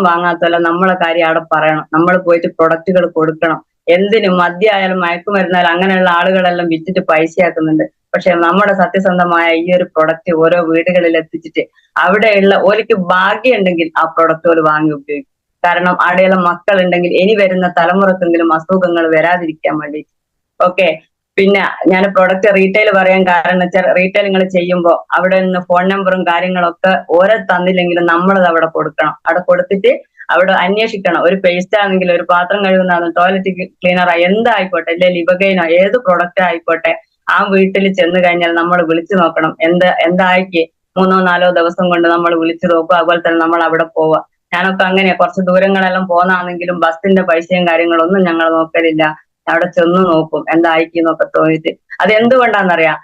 വാങ്ങാത്തല്ല, നമ്മളെ കാര്യം അവിടെ പറയണം. നമ്മൾ പോയിട്ട് പ്രൊഡക്റ്റുകൾ കൊടുക്കണം. എന്തിനും മദ്യമായാലും മയക്കുമരുന്നായാലും അങ്ങനെയുള്ള ആളുകളെല്ലാം വിറ്റിട്ട് പൈസയാക്കുന്നുണ്ട്. പക്ഷെ നമ്മുടെ സത്യസന്ധമായ ഈ ഒരു പ്രൊഡക്റ്റ് ഓരോ വീടുകളിൽ എത്തിച്ചിട്ട് അവിടെയുള്ള ഓലിക്ക് ഭാഗ്യം ഉണ്ടെങ്കിൽ ആ പ്രൊഡക്റ്റുകൾ വാങ്ങി ഉപയോഗിക്കും. കാരണം അവിടെയുള്ള മക്കളുണ്ടെങ്കിൽ ഇനി വരുന്ന തലമുറക്കെങ്കിലും അസുഖങ്ങൾ വരാതിരിക്കാൻ വേണ്ടിയിട്ട്. ഓക്കെ. പിന്നെ ഞാൻ പ്രൊഡക്റ്റ് റീറ്റെയിൽ പറയാൻ കാരണം വെച്ചാൽ, റീറ്റെയിൽ നിങ്ങൾ ചെയ്യുമ്പോൾ അവിടെ നിന്ന് ഫോൺ നമ്പറും കാര്യങ്ങളൊക്കെ ഓരോ തന്നില്ലെങ്കിലും നമ്മളത് അവിടെ കൊടുക്കണം. അവിടെ കൊടുത്തിട്ട് അവിടെ അന്വേഷിക്കണം. ഒരു പേസ്റ്റ് ആണെങ്കിലും ഒരു പാത്രം കഴുകുന്നതാണ്, ടോയ്ലറ്റ് ക്ലീനറാ, എന്തായിക്കോട്ടെ, അല്ലെ ലിബഗൈനോ ഏത് പ്രൊഡക്റ്റ് ആയിക്കോട്ടെ, ആ വീട്ടിൽ ചെന്ന് കഴിഞ്ഞാൽ നമ്മൾ വിളിച്ചു നോക്കണം. എന്തായിക്ക് 3-4 ദിവസം കൊണ്ട് നമ്മൾ വിളിച്ചു നോക്കുക. അതുപോലെ തന്നെ നമ്മൾ അവിടെ പോവുക. ഞാനൊക്കെ അങ്ങനെയാ, കുറച്ച് ദൂരങ്ങളെല്ലാം പോന്നാണെങ്കിലും ബസ്സിന്റെ പൈസയും കാര്യങ്ങളൊന്നും ഞങ്ങൾ നോക്കലില്ല. അവിടെ ചെന്ന് നോക്കും എന്തായിക്കുന്നൊക്കെ തോന്നിയിട്ട്. അത് എന്തുകൊണ്ടാണെന്നറിയാം,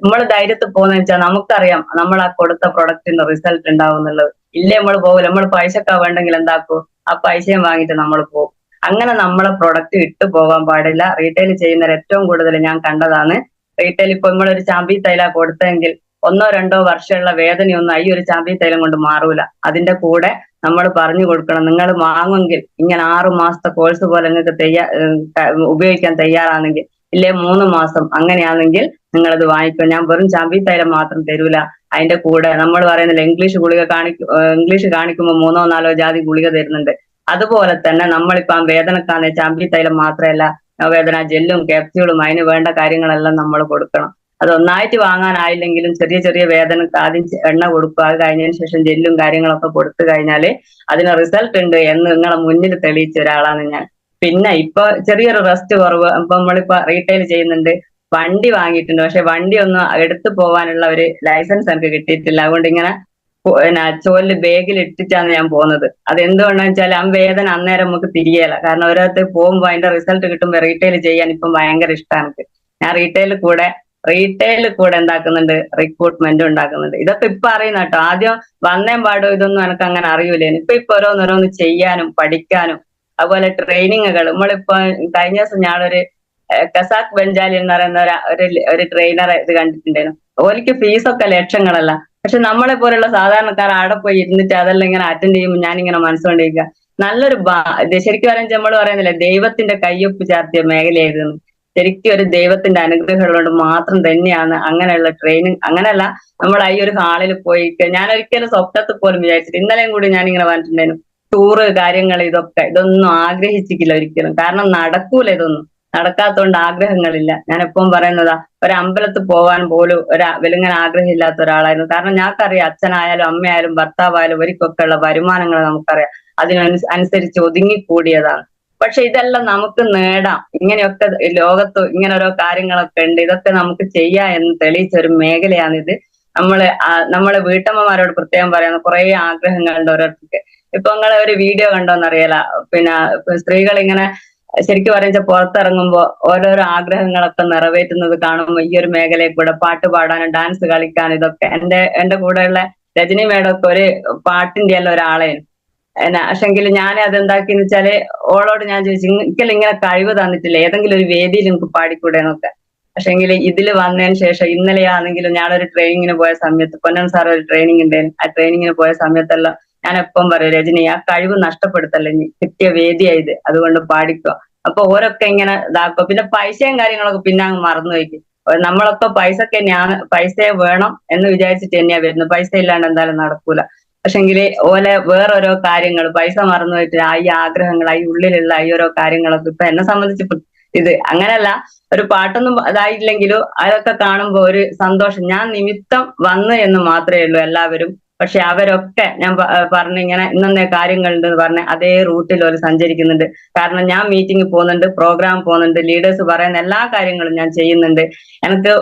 നമ്മൾ ധൈര്യത്തിൽ പോകുന്ന വെച്ചാൽ നമുക്കറിയാം നമ്മൾ ആ കൊടുത്ത പ്രൊഡക്റ്റിന്റെ റിസൾട്ട് ഉണ്ടാവും എന്നുള്ളത്. ഇല്ലേ നമ്മൾ പോകില്ല, നമ്മൾ പൈസക്കാ വേണ്ടെങ്കിൽ എന്താക്കും, ആ പൈസയും വാങ്ങിയിട്ട് നമ്മൾ പോകും. അങ്ങനെ നമ്മളെ പ്രൊഡക്റ്റ് ഇട്ടു പോകാൻ പാടില്ല. റീറ്റെയിൽ ചെയ്യുന്നവർ ഏറ്റവും കൂടുതൽ ഞാൻ കണ്ടതാണ്, റീറ്റെയിൽ ഇപ്പൊ നമ്മളൊരു ചാമ്പി തൈല കൊടുത്തെങ്കിൽ 1-2 വർഷമുള്ള വേദനയൊന്നും ഈ ഒരു ചാമ്പി തൈലം കൊണ്ട് മാറൂല. അതിന്റെ കൂടെ നമ്മൾ പറഞ്ഞു കൊടുക്കണം, നിങ്ങൾ വാങ്ങുമെങ്കിൽ ഇങ്ങനെ 6 മാസത്തെ കോഴ്സ് പോലെ നിങ്ങൾക്ക് ഉപയോഗിക്കാൻ തയ്യാറാണെങ്കിൽ, ഇല്ലേ 3 മാസം അങ്ങനെയാണെങ്കിൽ നിങ്ങളത് വാങ്ങിക്കും. ഞാൻ വെറും ചാമ്പി തൈലം മാത്രം തരൂല, അതിന്റെ കൂടെ നമ്മൾ പറയുന്നില്ല ഇംഗ്ലീഷ് കാണിക്കുമ്പോൾ 3-4 ജാതി ഗുളിക തരുന്നുണ്ട്. അതുപോലെ തന്നെ നമ്മളിപ്പോ ആ വേദനക്കാന്ന് ചാമ്പി തൈലം മാത്രമല്ല, വേദന ജെല്ലും ക്യാപ്സ്യൂളും അതിന് വേണ്ട കാര്യങ്ങളെല്ലാം നമ്മൾ കൊടുക്കണം. അത് ഒന്നായിട്ട് വാങ്ങാനായില്ലെങ്കിലും ചെറിയ ചെറിയ വേദനക്ക് ആദ്യം എണ്ണ കൊടുക്കുക, അത് കഴിഞ്ഞതിന് ശേഷം ജെല്ലും കാര്യങ്ങളൊക്കെ കൊടുത്തു കഴിഞ്ഞാല് അതിന് റിസൾട്ട് ഉണ്ട് എന്ന് നിങ്ങളെ മുന്നിൽ തെളിയിച്ച ഒരാളാണ് ഞാൻ. പിന്നെ ഇപ്പൊ ചെറിയൊരു റെസ്റ്റ് കുറവ്, ഇപ്പൊ നമ്മളിപ്പോ റീറ്റെയിൽ ചെയ്യുന്നുണ്ട്, വണ്ടി വാങ്ങിയിട്ടുണ്ട്, പക്ഷെ വണ്ടി ഒന്നും എടുത്തു പോകാനുള്ള ഒരു ലൈസൻസ് എനിക്ക് കിട്ടിയിട്ടില്ല. അതുകൊണ്ട് ഇങ്ങനെ ചോലില് ബാഗിൽ ഇട്ടിട്ടാണ് ഞാൻ പോകുന്നത്. അത് എന്തുകൊണ്ടാന്ന് വെച്ചാൽ ആ വേദന അന്നേരം നമുക്ക് തിരികെയല്ല. കാരണം ഒരിടത്ത് പോകുമ്പോൾ അതിന്റെ റിസൾട്ട് കിട്ടുമ്പോൾ റീറ്റെയിൽ ചെയ്യാൻ ഇപ്പം ഭയങ്കര ഇഷ്ടമാണ് എനിക്ക്. ഞാൻ റീറ്റെയിൽ കൂടെ എന്താക്കുന്നുണ്ട്, റിക്രൂട്ട്മെന്റ് ഉണ്ടാക്കുന്നുണ്ട്. ഇതൊക്കെ ഇപ്പൊ അറിയുന്ന കേട്ടോ, ആദ്യം വന്നേം പാടും ഇതൊന്നും എനിക്ക് അങ്ങനെ അറിയൂലേന്. ഇപ്പൊ ഓരോന്നോരോന്ന് ചെയ്യാനും പഠിക്കാനും, അതുപോലെ ട്രെയിനിങ്ങുകൾ. നമ്മളിപ്പോ കഴിഞ്ഞ ദിവസം ഞാനൊരു കസാഖ് ബെഞ്ചാലി എന്ന് പറയുന്ന ഒരു ട്രെയിനറെ ഇത് കണ്ടിട്ടുണ്ടായിരുന്നു. ഓലിക്ക് ഫീസൊക്കെ ലക്ഷങ്ങളല്ല, പക്ഷെ നമ്മളെ പോലുള്ള സാധാരണക്കാർ അവിടെ പോയി ഇരുന്നിട്ട് അതെല്ലാം ഇങ്ങനെ അറ്റൻഡ് ചെയ്യുമ്പോൾ ഞാനിങ്ങനെ മനസ്സുകൊണ്ടിരിക്കുക, നല്ലൊരു ശരിക്കും പറയുമ്പോൾ നമ്മൾ പറയുന്നില്ല ദൈവത്തിന്റെ കയ്യൊപ്പ് ചാർത്തിയ മേഖലയായിരുന്നു. ശരിക്കും ഒരു ദൈവത്തിന്റെ അനുഗ്രഹം കൊണ്ട് മാത്രം തന്നെയാണ് അങ്ങനെയുള്ള ട്രെയിനിങ്. അങ്ങനെയല്ല, നമ്മൾ ഈ ഒരു ഹാളിൽ പോയി ഞാൻ ഒരിക്കലും സ്വപ്നത്തിൽ പോലും വിചാരിച്ചിട്ട്, ഇന്നലെയും കൂടി ഞാനിങ്ങനെ പറഞ്ഞിട്ടുണ്ടായിരുന്നു, ടൂറ് കാര്യങ്ങൾ ഇതൊന്നും ആഗ്രഹിച്ചിട്ടില്ല ഒരിക്കലും. കാരണം നടക്കൂല, ഇതൊന്നും നടക്കാത്തതുകൊണ്ട് ആഗ്രഹങ്ങളില്ല. ഞാൻ എപ്പോഴും പറയുന്നതാ, ഒരമ്പലത്തിൽ പോകാൻ പോലും വെലുങ്ങനെ ആഗ്രഹമില്ലാത്ത ഒരാളായിരുന്നു. കാരണം ഞങ്ങൾക്കറിയാം അച്ഛനായാലും അമ്മയായാലും ഭർത്താവായാലും ഒരിക്കൊക്കെ ഉള്ള വരുമാനങ്ങൾ നമുക്കറിയാം, അതിനനുസരിച്ച് ഒതുങ്ങിക്കൂടിയതാണ്. പക്ഷെ ഇതെല്ലാം നമുക്ക് നേടാം. ഇങ്ങനെയൊക്കെ ലോകത്ത് ഇങ്ങനെ ഓരോ കാര്യങ്ങളൊക്കെ ഉണ്ട്, ഇതൊക്കെ നമുക്ക് ചെയ്യാം എന്ന് തെളിയിച്ച ഒരു മേഖലയാണിത്. നമ്മള് വീട്ടമ്മമാരോട് പ്രത്യേകം പറയുന്ന കുറെ ആഗ്രഹങ്ങളുണ്ട് ഓരോരുത്തർക്ക്. ഇപ്പൊ നിങ്ങളെ ഒരു വീഡിയോ കണ്ടോന്നറിയാല, പിന്നെ സ്ത്രീകൾ ഇങ്ങനെ ശരിക്കും പറയുക പുറത്തിറങ്ങുമ്പോ ഓരോരോ ആഗ്രഹങ്ങളൊക്കെ നിറവേറ്റുന്നത് കാണുമ്പോൾ ഈ ഒരു മേഖലയിൽ കൂടെ പാട്ട് പാടാനും ഡാൻസ് കളിക്കാനും, ഇതൊക്കെ എന്റെ കൂടെയുള്ള രജനി മേഡമൊക്കെ ഒരു പാട്ടിന്റെ എല്ലാം ഒരാളെയാണ്. പക്ഷെങ്കിൽ ഞാൻ അതെന്താക്കിന്ന് വെച്ചാല് ഓളോട് ഞാൻ ചോദിച്ചു, എനിക്കെല്ലാം ഇങ്ങനെ കഴിവ് തന്നിട്ടില്ല, ഏതെങ്കിലും ഒരു വേദിയിൽ എനിക്ക് പാടിക്കൂടെ എന്നൊക്കെ. പക്ഷെങ്കിൽ ഇതിൽ വന്നതിന് ശേഷം ഇന്നലെയാണെങ്കിലും ഞാനൊരു ട്രെയിനിങ്ങിന് പോയ സമയത്ത്, പൊന്നൻ സാർ ഒരു ട്രെയിനിങ് ഉണ്ടായിരുന്നു, ആ ട്രെയിനിങ്ങിന് പോയ സമയത്തെല്ലാം ഞാൻ എപ്പം പറയും, രജനി ആ കഴിവ് നഷ്ടപ്പെടുത്തല്ലേ, നീ കിട്ടിയ വേദിയായത്, അതുകൊണ്ട് പാടിക്കോ. അപ്പൊ ഓരൊക്കെ ഇങ്ങനെ ഇതാക്കോ. പിന്നെ പൈസയും കാര്യങ്ങളൊക്കെ പിന്നെ അങ്ങ് മറന്നു വയ്ക്കും. നമ്മളൊക്കെ പൈസയെ വേണം എന്ന് വിചാരിച്ചിട്ട് തന്നെയാ വരുന്നത്, പൈസ ഇല്ലാണ്ട് എന്തായാലും നടക്കൂല. പക്ഷെങ്കില് വേറോരോ കാര്യങ്ങൾ പൈസ മറന്നു പോയിട്ട് ഈ ആഗ്രഹങ്ങൾ, ഈ ഉള്ളിലുള്ള ഈ ഓരോ കാര്യങ്ങളൊക്കെ ഇപ്പൊ എന്നെ സംബന്ധിച്ച് അങ്ങനെയല്ല, ഒരു പാട്ടൊന്നും ഇതായില്ലെങ്കിലും അതൊക്കെ കാണുമ്പോ ഒരു സന്തോഷം. ഞാൻ നിമിത്തം വന്നു എന്ന് മാത്രമേ ഉള്ളൂ എല്ലാവരും. പക്ഷെ അവരൊക്കെ ഞാൻ പറഞ്ഞിങ്ങനെ ഇന്നത്തെ കാര്യങ്ങളുണ്ട് പറഞ്ഞ അതേ റൂട്ടിൽ അവർ സഞ്ചരിക്കുന്നുണ്ട്. കാരണം ഞാൻ മീറ്റിംഗ് പോകുന്നുണ്ട്, പ്രോഗ്രാം പോകുന്നുണ്ട്, ലീഡേഴ്സ് പറയുന്ന എല്ലാ കാര്യങ്ങളും ഞാൻ ചെയ്യുന്നുണ്ട്. എനിക്ക്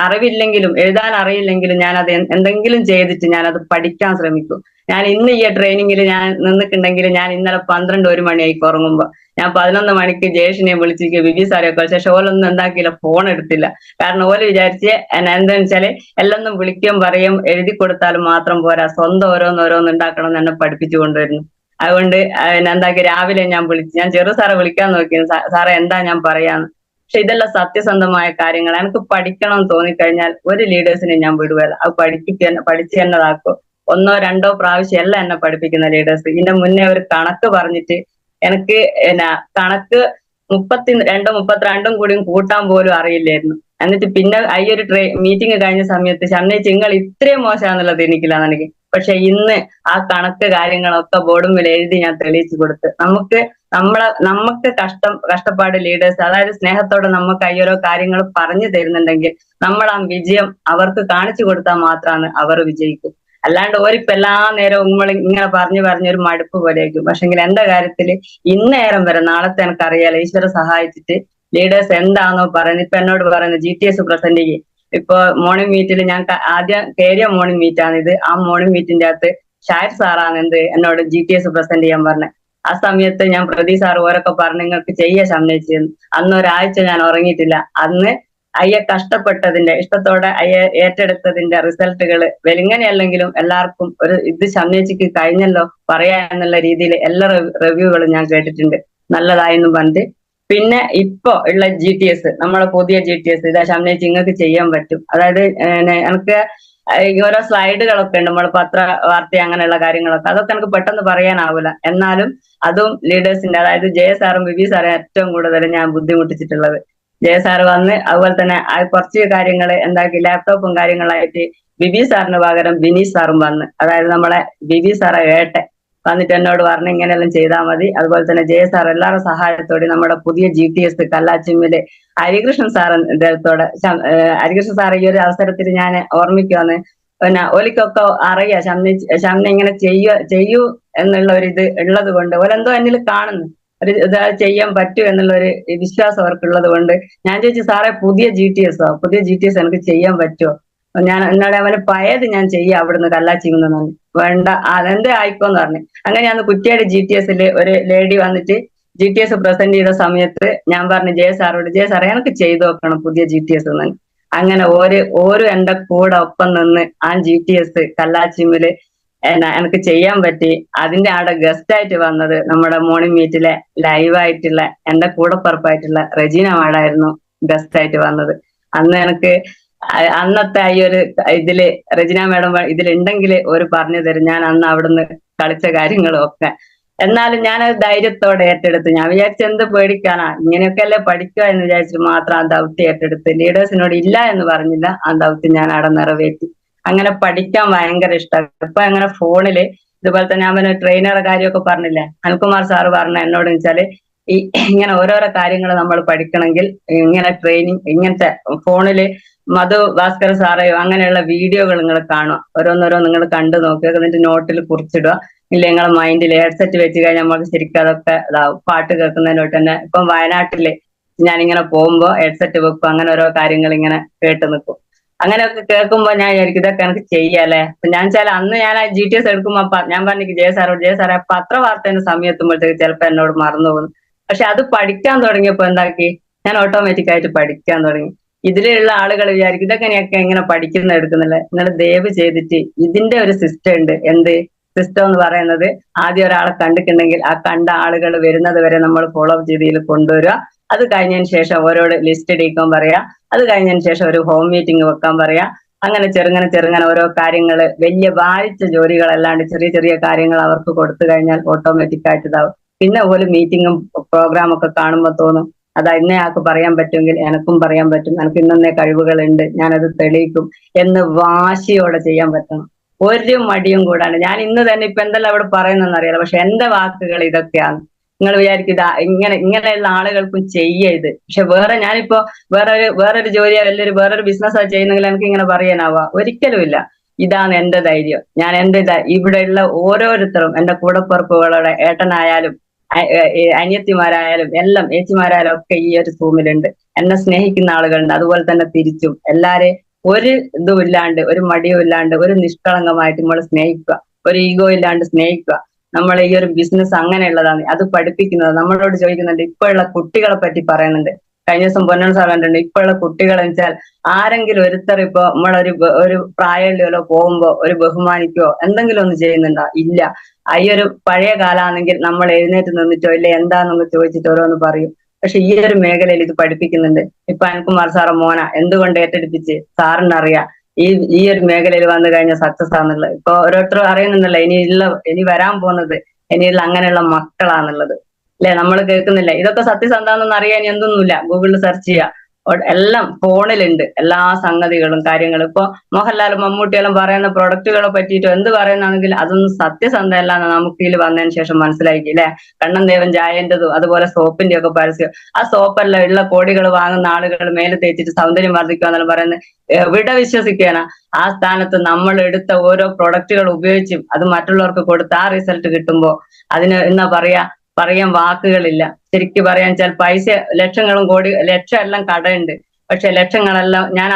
അറിവില്ലെങ്കിലും എഴുതാൻ അറിയില്ലെങ്കിലും ഞാനത് എന്തെങ്കിലും ചെയ്തിട്ട് ഞാനത് പഠിക്കാൻ ശ്രമിക്കും. ഞാൻ ഇന്ന് ഈ ട്രെയിനിങ്ങിൽ ഞാൻ നിന്നിട്ടുണ്ടെങ്കിൽ ഞാൻ ഇന്നലെ 12-1 മണിയായി ഉറങ്ങുമ്പോ, ഞാൻ 11 മണിക്ക് ജയേഷിനെ വിളിച്ചിരിക്കും, വിജി സാരെയൊക്കെ. പക്ഷെ ഓലൊന്നും എന്താക്കിയില്ല, ഫോൺ എടുത്തില്ല. കാരണം ഓല് വിചാരിച്ച് എന്താന്ന് വെച്ചാല് എല്ലൊന്നും വിളിക്കും പറയും എഴുതി കൊടുത്താലും മാത്രം പോരാ, സ്വന്തം ഓരോന്നോരോന്ന് ഉണ്ടാക്കണം എന്ന് എന്നെ പഠിപ്പിച്ചു കൊണ്ടുവരുന്നു. അതുകൊണ്ട് എന്താക്കി രാവിലെ ഞാൻ ചെറു സാറെ വിളിക്കാൻ നോക്കി, സാറേ എന്താ ഞാൻ പറയാന്ന്. പക്ഷെ ഇതെല്ലാം സത്യസന്ധമായ കാര്യങ്ങൾ. എനിക്ക് പഠിക്കണം എന്ന് തോന്നിക്കഴിഞ്ഞാൽ ഒരു ലീഡേഴ്സിനെ ഞാൻ വിടുവല്ല, അത് പഠിച്ച് എന്നതാക്കും. 1-2 പ്രാവശ്യം എല്ലാം എന്നെ പഠിപ്പിക്കുന്ന ലീഡേഴ്സ്. ഇതിന്റെ മുന്നേ ഒരു കണക്ക് പറഞ്ഞിട്ട് എനിക്ക് കണക്ക് 32 കൂടിയും കൂട്ടാൻ പോലും അറിയില്ലായിരുന്നു. എന്നിട്ട് പിന്നെ ഈ ഒരു മീറ്റിംഗ് കഴിഞ്ഞ സമയത്ത് ഷണ്ണേച്ചി നിങ്ങൾ ഇത്രയും മോശമാണെന്നുള്ളത് എനിക്കില്ല എനിക്ക്. പക്ഷെ ഇന്ന് ആ കണക്ക് കാര്യങ്ങളൊക്കെ ബോർഡുമിൽ എഴുതി ഞാൻ തെളിയിച്ചു കൊടുത്ത്, നമുക്ക് കഷ്ടപ്പാട് ലീഡേഴ്സ്, അതായത് സ്നേഹത്തോടെ നമുക്ക് ഈ ഓരോ കാര്യങ്ങൾ പറഞ്ഞു തരുന്നുണ്ടെങ്കിൽ നമ്മൾ ആ വിജയം അവർക്ക് കാണിച്ചു കൊടുത്താൽ മാത്രമാണ് അവർ വിജയിക്കും. അല്ലാണ്ട് ഓരിപ്പോ എല്ലാ നേരവും ഇങ്ങനെ പറഞ്ഞൊരു മടുപ്പ് പോലെയായിരിക്കും. പക്ഷെങ്കിൽ എന്റെ കാര്യത്തിൽ ഇന്നേരം വരെ, നാളത്തെ എനിക്കറിയാലോ, ഈശ്വര സഹായിച്ചിട്ട് ലീഡേഴ്സ് എന്താണോ പറയുന്നത്. ഇപ്പൊ എന്നോട് പറയുന്നത് GTS പ്രസന്റ് ചെയ്യും. ഇപ്പൊ മോർണിംഗ് മീറ്റിൽ ഞാൻ ആദ്യം കയറിയ മോർണിംഗ് മീറ്റാണിത്. ആ മോർണിംഗ് മീറ്റിന്റെ അകത്ത് ഷായർ സാറാണ് എന്നോട് GTS പ്രസന്റ് ചെയ്യാൻ പറഞ്ഞത്. ആ സമയത്ത് ഞാൻ പ്രതി സാർ ഓരൊക്കെ പറഞ്ഞു നിങ്ങൾക്ക് ചെയ്യാൻ സമ്മതിച്ചിരുന്നു. അന്ന് ഒരാഴ്ച ഞാൻ ഉറങ്ങിയിട്ടില്ല. അന്ന് അയ്യ കഷ്ടപ്പെട്ടതിന്റെ ഇഷ്ടത്തോടെ അയ്യ ഏറ്റെടുത്തതിന്റെ റിസൾട്ടുകൾ വെലിങ്ങനെയല്ലെങ്കിലും എല്ലാവർക്കും ഒരു ഇത് സമ്മതിച്ചിക്ക് കഴിഞ്ഞല്ലോ പറയാ എന്നുള്ള രീതിയിൽ എല്ലാ റിവ്യൂകളും ഞാൻ കേട്ടിട്ടുണ്ട്, നല്ലതായെന്നും പറഞ്ഞിട്ട്. പിന്നെ ഇപ്പൊ ഉള്ള GTS, നമ്മളെ പുതിയ GTS ഇതാ സമ്മതിച്ച് നിങ്ങൾക്ക് ചെയ്യാൻ പറ്റും. അതായത് എനിക്ക് ഓരോ സ്ലൈഡുകളൊക്കെ ഉണ്ട്, നമ്മൾ പത്ര വാർത്ത അങ്ങനെയുള്ള കാര്യങ്ങളൊക്കെ, അതൊക്കെ എനിക്ക് പെട്ടെന്ന് പറയാനാവില്ല. എന്നാലും അതും ലീഡേഴ്സിന്റെ, അതായത് ജയ സാറും ബിബി സാറും ഏറ്റവും കൂടുതൽ ഞാൻ ബുദ്ധിമുട്ടിച്ചിട്ടുള്ളത്. ജയ സാറ് വന്ന് അതുപോലെ തന്നെ കുറച്ച് കാര്യങ്ങൾ എന്താക്കി ലാപ്ടോപ്പും കാര്യങ്ങളായിട്ട് ബിബി സാറിന് പകരം ബിനീഷ് സാറും വന്ന്, അതായത് നമ്മളെ ബിബി സാറെ വന്നിട്ട് എന്നോട് പറഞ്ഞു ഇങ്ങനെയെല്ലാം ചെയ്താൽ മതി. അതുപോലെ തന്നെ ജയ സാർ എല്ലാവരുടെ സഹായത്തോടെ നമ്മുടെ പുതിയ GTS കല്ലാച്ചിമ്മില് ഹരികൃഷ്ണൻ സാറ് ഇദ്ദേഹത്തോടെ ഹരികൃഷ്ണൻ സാർ ഈ ഒരു അവസരത്തിൽ ഞാൻ ഓർമ്മിക്കുവാന്ന്, പിന്നെ ഓലിക്കൊക്കെ അറിയാം ഷംന ഇങ്ങനെ ചെയ്യൂ എന്നുള്ള ഒരു ഇത് ഉള്ളത് കൊണ്ട് ഓലെന്തോ എന്നിൽ കാണുന്നു, ഒരു ഇത് ചെയ്യാൻ പറ്റൂ എന്നുള്ള ഒരു വിശ്വാസം അവർക്കുള്ളത് കൊണ്ട് ഞാൻ ചോദിച്ചു സാറേ പുതിയ GTS എനിക്ക് ചെയ്യാൻ പറ്റുമോ? ഞാൻ എന്നോട് അവന് പയത് ഞാൻ ചെയ്യാം അവിടുന്ന് കല്ലാച്ചിങ്ങുന്നു. വേണ്ട അതെന്തേ ആയിക്കോന്ന് പറഞ്ഞു. അങ്ങനെ ഞാൻ കുറ്റിയാടി GTS ഒരു ലേഡി വന്നിട്ട് GTS പ്രസന്റ് ചെയ്ത സമയത്ത് ഞാൻ പറഞ്ഞു ജയ സാറോട്, ജയ സാറേ എനിക്ക് ചെയ്തു നോക്കണം പുതിയ GTS എന്ന്. അങ്ങനെ ഓരോ എന്റെ കൂടെ ഒപ്പം നിന്ന് ആ GTS കല്ലാച്ചിമ്മില് എനിക്ക് ചെയ്യാൻ പറ്റി. അതിന്റെ അവിടെ ഗസ്റ്റ് ആയിട്ട് വന്നത് നമ്മുടെ മോർണിംഗ് മീറ്റിലെ ലൈവായിട്ടുള്ള എന്റെ കൂടപ്പുറപ്പായിട്ടുള്ള റെജീന മാഡായിരുന്നു ഗസ്റ്റ് ആയിട്ട് വന്നത്. അന്ന് എനിക്ക് അന്നത്തെ ഈ ഒരു ഇതില് റെജിന മാഡം ഇതിലുണ്ടെങ്കിൽ ഒരു പറഞ്ഞു തരും ഞാൻ അന്ന് അവിടുന്ന് കളിച്ച കാര്യങ്ങളും ഒക്കെ. എന്നാലും ഞാനത് ധൈര്യത്തോടെ ഏറ്റെടുത്ത്, ഞാൻ വിചാരിച്ച എന്ത് പേടിക്കാനാ, ഇങ്ങനെയൊക്കെ അല്ലേ പഠിക്കുക എന്ന് വിചാരിച്ചിട്ട് മാത്രം ആ ദൗത്യം ഏറ്റെടുത്ത്. ലീഡേഴ്സിനോട് ഇല്ല എന്ന് പറഞ്ഞില്ല, ആ ദൗത്യം ഞാൻ അവിടെ നിറവേറ്റി. അങ്ങനെ പഠിക്കാൻ ഭയങ്കര ഇഷ്ടമാണ്. ഇപ്പൊ അങ്ങനെ ഫോണില് ഇതുപോലെ തന്നെ അവന് ട്രെയിനറുടെ കാര്യമൊക്കെ പറഞ്ഞില്ലേ, അനിൽകുമാർ സാറ് പറഞ്ഞ എന്നോട് വെച്ചാല് ഇങ്ങനെ ഓരോരോ കാര്യങ്ങൾ നമ്മൾ പഠിക്കണമെങ്കിൽ ഇങ്ങനെ ട്രെയിനിങ് ഇങ്ങനത്തെ ഫോണില് മധു ഭാസ്കർ സാറയോ അങ്ങനെയുള്ള വീഡിയോകൾ നിങ്ങൾ കാണുക, ഓരോന്നോരോ നിങ്ങൾ കണ്ടു നോക്കുക, എന്നിട്ട് നോട്ടിൽ കുറിച്ചിടുക. ഇല്ല നിങ്ങളെ മൈൻഡിൽ ഹെഡ്സെറ്റ് വെച്ച് കഴിഞ്ഞാൽ നമുക്ക് ശരിക്കും അതൊക്കെ ഇതാവും. പാട്ട് കേൾക്കുന്നതിനോട്ട് തന്നെ ഇപ്പം വയനാട്ടില് ഞാനിങ്ങനെ പോകുമ്പോ ഹെഡ്സെറ്റ് വെക്കും, അങ്ങനെ ഓരോ കാര്യങ്ങൾ ഇങ്ങനെ കേട്ട് നിൽക്കും. അങ്ങനെയൊക്കെ കേൾക്കുമ്പോ ഞാൻ വിചാരിക്കും ഇതൊക്കെ എനിക്ക് ചെയ്യാല്ലേ. ഞാൻ വെച്ചാൽ അന്ന് ഞാൻ ആ GTS എടുക്കുമ്പോ ഞാൻ പറഞ്ഞു ജയ സാറേ പത്രവാർത്തേന്റെ സമയത്തുമ്പോഴത്തേക്ക് ചിലപ്പോ എന്നോട് മറന്നു പോകുന്നു. പക്ഷെ അത് പഠിക്കാൻ തുടങ്ങിയപ്പോ എന്താക്കി, ഞാൻ ഓട്ടോമാറ്റിക് ആയിട്ട് പഠിക്കാൻ തുടങ്ങി. ഇതിലുള്ള ആളുകൾ വിചാരിക്കും ഇതൊക്കെയൊക്കെ എങ്ങനെ പഠിക്കുന്ന എടുക്കുന്നില്ല. നിങ്ങൾ ദയവ് ചെയ്തിട്ട് ഇതിന്റെ ഒരു സിസ്റ്റം ഉണ്ട്. എന്ത് സിസ്റ്റം എന്ന് പറയുന്നത്, ആദ്യം ഒരാളെ കണ്ടിട്ടുണ്ടെങ്കിൽ ആ കണ്ട ആളുകൾ വരുന്നത് വരെ നമ്മൾ ഫോളോ അപ്പ് ചെയ്തതിൽ കൊണ്ടുവരിക. അത് കഴിഞ്ഞതിന് ശേഷം ഓരോട് ലിസ്റ്റ് എടുക്കാൻ പറയാ. അത് കഴിഞ്ഞതിന് ശേഷം ഒരു ഹോം മീറ്റിംഗ് വെക്കാൻ പറയാ. അങ്ങനെ ചെറുങ്ങനെ ഓരോ കാര്യങ്ങൾ, വലിയ ഭാരിച്ച ജോലികളല്ലാണ്ട് ചെറിയ ചെറിയ കാര്യങ്ങൾ അവർക്ക് കൊടുത്തു കഴിഞ്ഞാൽ ഓട്ടോമാറ്റിക് ആയിട്ട് ഇതാവും. പിന്നെ അതുപോലെ മീറ്റിങ്ങും പ്രോഗ്രാമൊക്കെ കാണുമ്പോൾ തോന്നും അതാ ഇന്നേ ആൾക്ക് പറയാൻ പറ്റുമെങ്കിൽ എനക്കും പറയാൻ പറ്റും, എനിക്ക് ഇന്നേ കഴിവുകളുണ്ട്, ഞാനത് തെളിയിക്കും എന്ന് വാശിയോടെ ചെയ്യാൻ പറ്റണം. ഒരു മടിയും കൂടാണ്ട്. ഞാൻ ഇന്ന് തന്നെ ഇപ്പൊ എന്തെല്ലാം അവിടെ പറയുന്നതെന്ന് അറിയാലോ, പക്ഷെ എന്റെ വാക്കുകൾ ഇതൊക്കെയാണ്. നിങ്ങൾ വിചാരിക്കും ഇതാ ഇങ്ങനെയുള്ള ആളുകൾക്കും ചെയ്യത്. പക്ഷെ ഞാനിപ്പോ വേറൊരു ജോലിയോ വലിയൊരു വേറൊരു ബിസിനസ്സോ ചെയ്യുന്നെങ്കിൽ എനിക്ക് ഇങ്ങനെ പറയാനാവുക ഒരിക്കലും ഇല്ല. ഇതാണ് എന്റെ ധൈര്യം. ഞാൻ എന്റെ ഇവിടെയുള്ള ഓരോരുത്തരും എന്റെ കൂടപ്പുറപ്പുകളുടെ ഏട്ടനായാലും അനിയത്തിമാരായാലും എല്ലാം ഏച്ചിമാരായാലും ഒക്കെ ഈ ഒരു റൂമിലുണ്ട്. എന്നെ സ്നേഹിക്കുന്ന ആളുകളുണ്ട്, അതുപോലെ തന്നെ തിരിച്ചും എല്ലാരെയും ഒരു ഇതും ഇല്ലാണ്ട്, ഒരു മടിയും ഇല്ലാണ്ട്, ഒരു നിഷ്കളങ്കമായിട്ട് നമ്മൾ സ്നേഹിക്കുക, ഒരു ഈഗോ ഇല്ലാണ്ട് സ്നേഹിക്കുക. നമ്മൾ ഈ ഒരു ബിസിനസ് അങ്ങനെയുള്ളതാണ്, അത് പഠിപ്പിക്കുന്നത്. നമ്മളോട് ചോദിക്കുന്നുണ്ട്, ഇപ്പോഴുള്ള കുട്ടികളെ പറ്റി പറയുന്നുണ്ട്. കഴിഞ്ഞ ദിവസം പൊന്നൻ സാർ കണ്ടിട്ടുണ്ട്, ഇപ്പോഴുള്ള കുട്ടികളെ വെച്ചാൽ ആരെങ്കിലും ഒരുത്തർ ഇപ്പൊ ഒരു പ്രായമുള്ളവരോ പോകുമ്പോ ഒരു ബഹുമാനിക്കോ എന്തെങ്കിലും ഒന്ന് ചെയ്യുന്നുണ്ടോ? ഇല്ല. ഈ ഒരു പഴയ കാലാണെങ്കിൽ നമ്മൾ എഴുന്നേറ്റ് നിന്നിട്ടോ ഇല്ല എന്താന്നൊന്ന് ചോദിച്ചിട്ട് ഓരോന്ന് പറയും. പക്ഷെ ഈ ഒരു മേഖലയിൽ ഇത് പഠിപ്പിക്കുന്നുണ്ട്. ഇപ്പൊ അനിൽകുമാർ സാറെ മോന എന്തുകൊണ്ട് ഏറ്റെടുപ്പിച്ച് സാറിനറിയാം ഈ ഒരു മേഖലയിൽ വന്നു കഴിഞ്ഞ സക്സസ് ആണെന്നുള്ളത്. ഇപ്പൊ ഓരോരുത്തരും അറിയുന്നുണ്ടല്ലോ ഇനി വരാൻ പോകുന്നത് ഇനിയുള്ള അങ്ങനെയുള്ള മക്കളാന്നുള്ളത് അല്ലെ, നമ്മൾ കേൾക്കുന്നില്ല. ഇതൊക്കെ സത്യസന്ധാന്നൊന്നും അറിയാൻ എന്തൊന്നുമില്ല, ഗൂഗിളിൽ സെർച്ച് ചെയ്യുക, എല്ലാം ഫോണിലുണ്ട്, എല്ലാ സംഗതികളും കാര്യങ്ങളും. ഇപ്പൊ മോഹൻലാലും മമ്മൂട്ടിയെല്ലാം പറയുന്ന പ്രൊഡക്റ്റുകളെ പറ്റിയിട്ടോ എന്ത് പറയുന്നാണെങ്കിൽ അതൊന്നും സത്യസന്ധമല്ല എന്ന് നമുക്ക് ഇതിൽ വന്നതിന് ശേഷം മനസ്സിലാക്കി അല്ലെ. കണ്ണൻ ദേവൻ ചായന്റെതും അതുപോലെ സോപ്പിന്റെ ഒക്കെ പരസ്യം, ആ സോപ്പെല്ലാം ഉള്ള കോടികൾ വാങ്ങുന്ന ആളുകൾ മേലെ തേച്ചിട്ട് സൗന്ദര്യം വർദ്ധിക്കുക എന്നാണ് പറയുന്നത്. എവിടെ വിശ്വസിക്കാനാ? ആ സ്ഥാനത്ത് നമ്മൾ എടുത്ത ഓരോ പ്രൊഡക്റ്റുകൾ ഉപയോഗിച്ചും അത് മറ്റുള്ളവർക്ക് കൊടുത്ത് ആ റിസൾട്ട് കിട്ടുമ്പോ അതിന് എന്നാ പറയാൻ വാക്കുകളില്ല. ശരിക്കും പറയാൻ വെച്ചാൽ പൈസ ലക്ഷങ്ങളും ലക്ഷം എല്ലാം കടയുണ്ട്. പക്ഷെ ലക്ഷങ്ങളെല്ലാം ഞാൻ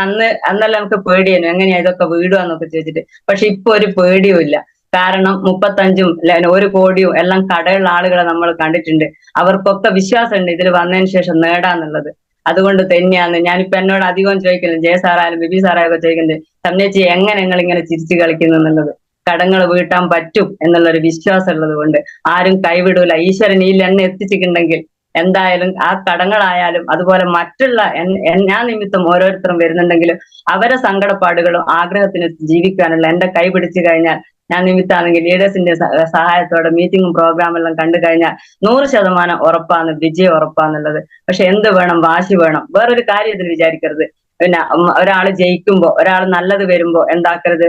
അന്നെല്ലാം നമുക്ക് പേടിയായിരുന്നു, എങ്ങനെയാ ഇതൊക്കെ വീടുകയെന്നൊക്കെ ചോദിച്ചിട്ട്. പക്ഷെ ഇപ്പൊ ഒരു പേടിയും ഇല്ല. കാരണം 35ഉം 1 കോടിയും എല്ലാം കടയുള്ള ആളുകളെ നമ്മൾ കണ്ടിട്ടുണ്ട്. അവർക്കൊക്കെ വിശ്വാസമുണ്ട് ഇതിൽ വന്നതിന് ശേഷം നേടാന്നുള്ളത്. അതുകൊണ്ട് തന്നെയാണ് ഞാനിപ്പോ എന്നോട് അധികം ചോദിക്കുന്നത്, ജയ സാറായാലും ബിബി സാറായൊക്കെ ചോദിക്കുന്നത്, സംനേച്ചി എങ്ങനെ നിങ്ങൾ ഇങ്ങനെ ചിരിച്ചു കളിക്കുന്നു എന്നുള്ളത്. കടങ്ങൾ വീട്ടാൻ പറ്റും എന്നുള്ളൊരു വിശ്വാസം ഉള്ളത് കൊണ്ട് ആരും കൈവിടൂല. ഈശ്വരൻ ഈ എന്നെ എത്തിച്ചിട്ടുണ്ടെങ്കിൽ എന്തായാലും ആ കടങ്ങളായാലും അതുപോലെ മറ്റുള്ള ഞാൻ നിമിത്തം ഓരോരുത്തരും വരുന്നുണ്ടെങ്കിലും അവരെ സങ്കടപ്പാടുകളും ആഗ്രഹത്തിന് ജീവിക്കാനുള്ള എന്റെ കൈ പിടിച്ചു കഴിഞ്ഞാൽ, ഞാൻ നിമിത്താണെങ്കിൽ ലീഡേഴ്സിന്റെ സഹായത്തോടെ മീറ്റിംഗും പ്രോഗ്രാം എല്ലാം കണ്ടു കഴിഞ്ഞാൽ 100% ഉറപ്പാണ്, വിജയം ഉറപ്പാന്നുള്ളത്. പക്ഷെ എന്ത് വേണം? വാശി വേണം. വേറൊരു കാര്യം ഇതിൽ വിചാരിക്കരുത്. പിന്നെ ഒരാള് ജയിക്കുമ്പോ, ഒരാൾ നല്ലത് വരുമ്പോ എന്താക്കരുത്,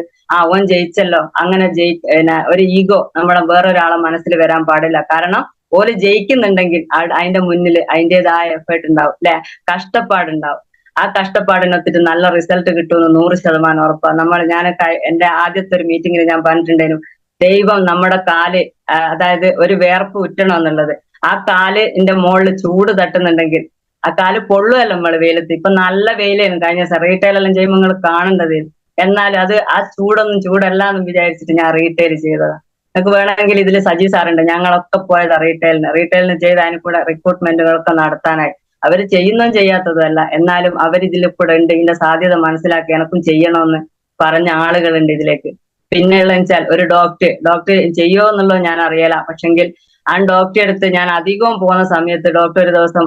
ഓൻ ജയിച്ചല്ലോ അങ്ങനെ പിന്നെ ഒരു ഈഗോ നമ്മളെ വേറൊരാളെ മനസ്സിൽ വരാൻ പാടില്ല. കാരണം ഓല് ജയിക്കുന്നുണ്ടെങ്കിൽ അതിന്റെ മുന്നിൽ അതിൻ്റെതായ എഫേർട്ട് ഉണ്ടാവും, അല്ലെ, കഷ്ടപ്പാടുണ്ടാവും. ആ കഷ്ടപ്പാടിനൊത്തിട്ട് നല്ല റിസൾട്ട് കിട്ടുമെന്ന് 100% ഉറപ്പാണ്. ഞാൻ എന്റെ ആദ്യത്തെ ഒരു മീറ്റിംഗിൽ ഞാൻ പറഞ്ഞിട്ടുണ്ടായിരുന്നു, ദൈവം നമ്മുടെ കാല്, അതായത് ഒരു വേർപ്പ് ഉറ്റണം എന്നുള്ളത്. ആ കാലിന്റെ മുകളിൽ ചൂട് തട്ടുന്നുണ്ടെങ്കിൽ ആ കാല് പൊള്ളുമല്ലോ നമ്മള് വെയിലത്ത്. ഇപ്പൊ നല്ല വെയിലായിരുന്നു കഴിഞ്ഞ ദിവസം, റീറ്റെയിൽ എല്ലാം ചെയ്യുമ്പോൾ നിങ്ങൾ കാണേണ്ടത്. എന്നാൽ അത് ആ ചൂടൊന്നും ചൂടല്ല എന്ന് വിചാരിച്ചിട്ട് ഞാൻ റീറ്റെയിൽ ചെയ്തതാണ്. നിങ്ങൾക്ക് വേണമെങ്കിൽ ഇതിൽ സജി സാറുണ്ട്, ഞങ്ങളൊക്കെ പോയത് റീറ്റെയിലിന് ചെയ്ത് അതിന് കൂടെ റിക്രൂട്ട്മെന്റുകളൊക്കെ നടത്താനായി. അവര് ചെയ്യുന്നതും ചെയ്യാത്തതും അല്ല, എന്നാലും അവരിതിൽ കൂടെ ഉണ്ട്, ഇതിന്റെ സാധ്യത മനസ്സിലാക്കി എനക്കും ചെയ്യണമെന്ന് പറഞ്ഞ ആളുകളുണ്ട് ഇതിലേക്ക്. പിന്നെയുള്ള വെച്ചാൽ ഒരു ഡോക്ടർ ചെയ്യോ എന്നുള്ളത് ഞാൻ അറിയല. പക്ഷെങ്കിൽ ആ ഡോക്ടറെ അടുത്ത് ഞാൻ അധികവും പോകുന്ന സമയത്ത് ഡോക്ടർ ഒരു ദിവസം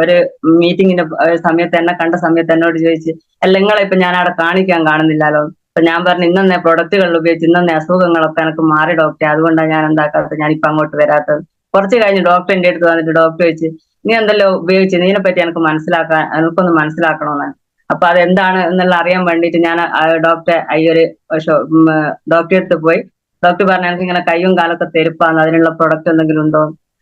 ഒരു മീറ്റിങ്ങിന്റെ സമയത്ത് എന്നെ കണ്ട സമയത്ത് എന്നോട് ചോദിച്ച്, അല്ല നിങ്ങളെ ഇപ്പൊ ഞാൻ അവിടെ കാണിക്കാൻ കാണുന്നില്ലല്ലോ. അപ്പൊ ഞാൻ പറഞ്ഞു, ഇന്നെ പ്രൊഡക്റ്റുകൾ ഉപയോഗിച്ച് ഇന്നെ അസുഖങ്ങളൊക്കെ എനിക്ക് മാറി ഡോക്ടറെ, അതുകൊണ്ടാണ് ഞാൻ എന്താക്കാത്തത്, ഞാനിപ്പോ അങ്ങോട്ട് വരാത്തത്. കുറച്ച് കഴിഞ്ഞ് ഡോക്ടർ എന്റെ അടുത്ത് വന്നിട്ട് ഡോക്ടർ ചോദിച്ച്, നീ എന്തെല്ലോ ഉപയോഗിച്ച്, ഇതിനെപ്പറ്റി എനിക്കൊന്ന് മനസ്സിലാക്കണമെന്നാണ്. അപ്പൊ അതെന്താണ് എന്നുള്ള അറിയാൻ വേണ്ടിയിട്ട് ഞാൻ ഡോക്ടറെ ഡോക്ടറെ അടുത്ത് പോയി. ഡോക്ടർ പറഞ്ഞു, എനിക്ക് ഇങ്ങനെ കയ്യും കാലൊക്കെ തെരുപ്പാന്ന്, അതിനുള്ള പ്രൊഡക്റ്റ് എന്തെങ്കിലും ഉണ്ടോ?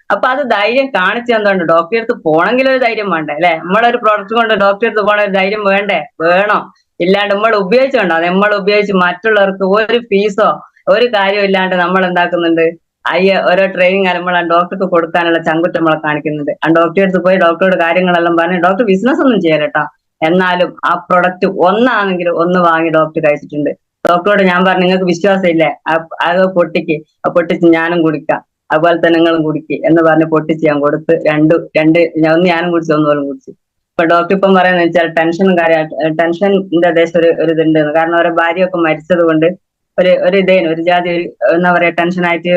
അപ്പൊ അത് ധൈര്യം കാണിച്ചു എന്തുകൊണ്ട്, ഡോക്ടറെ അടുത്ത് പോകണമെങ്കിൽ ഒരു ധൈര്യം വേണ്ടേ, അല്ലെ? നമ്മളൊരു പ്രൊഡക്റ്റ് കൊണ്ട് ഡോക്ടറെ അടുത്ത് പോകണ ഒരു ധൈര്യം വേണ്ടേ? വേണം. ഇല്ലാണ്ട് നമ്മൾ ഉപയോഗിച്ചോണ്ടോ, നമ്മൾ ഉപയോഗിച്ച് മറ്റുള്ളവർക്ക് ഒരു ഫീസോ ഒരു കാര്യവും ഇല്ലാണ്ട് നമ്മൾ എന്താക്കുന്നുണ്ട്, ഓരോ ട്രെയിനിങ് നമ്മൾ ആ ഡോക്ടർക്ക് കൊടുക്കാനുള്ള ചങ്കുറ്റം നമ്മളെ കാണിക്കുന്നുണ്ട്. ആ ഡോക്ടറെ അടുത്ത് പോയി ഡോക്ടറോട് കാര്യങ്ങളെല്ലാം പറഞ്ഞ്, ഡോക്ടർ ബിസിനസ് ഒന്നും ചെയ്യലട്ടാ, എന്നാലും ആ പ്രൊഡക്റ്റ് ഒന്നാണെങ്കിലും ഒന്ന് വാങ്ങി ഡോക്ടർ കഴിച്ചിട്ടുണ്ട്. ഡോക്ടറോട് ഞാൻ പറഞ്ഞു, നിങ്ങൾക്ക് വിശ്വാസം ഇല്ലേ, അത് പൊട്ടിച്ച് ഞാനും കുടിക്കാം, അതുപോലെ തന്നെ നിങ്ങളും കുടിക്കുക എന്ന് പറഞ്ഞ് പൊട്ടിച്ച് ഞാൻ കൊടുത്ത് ഒന്ന് ഞാനും കുടിച്ചു, ഒന്നുപോലും കുടിച്ചു. ഇപ്പൊ ഡോക്ടർ ഇപ്പം പറയുന്നത് വെച്ചാൽ ടെൻഷന്റെ ദേശം ഒരു ഇതുണ്ട്. കാരണം അവരുടെ ഭാര്യയൊക്കെ മരിച്ചത് കൊണ്ട് ഒരു ജാതി എന്താ പറയാ ടെൻഷനായിട്ട്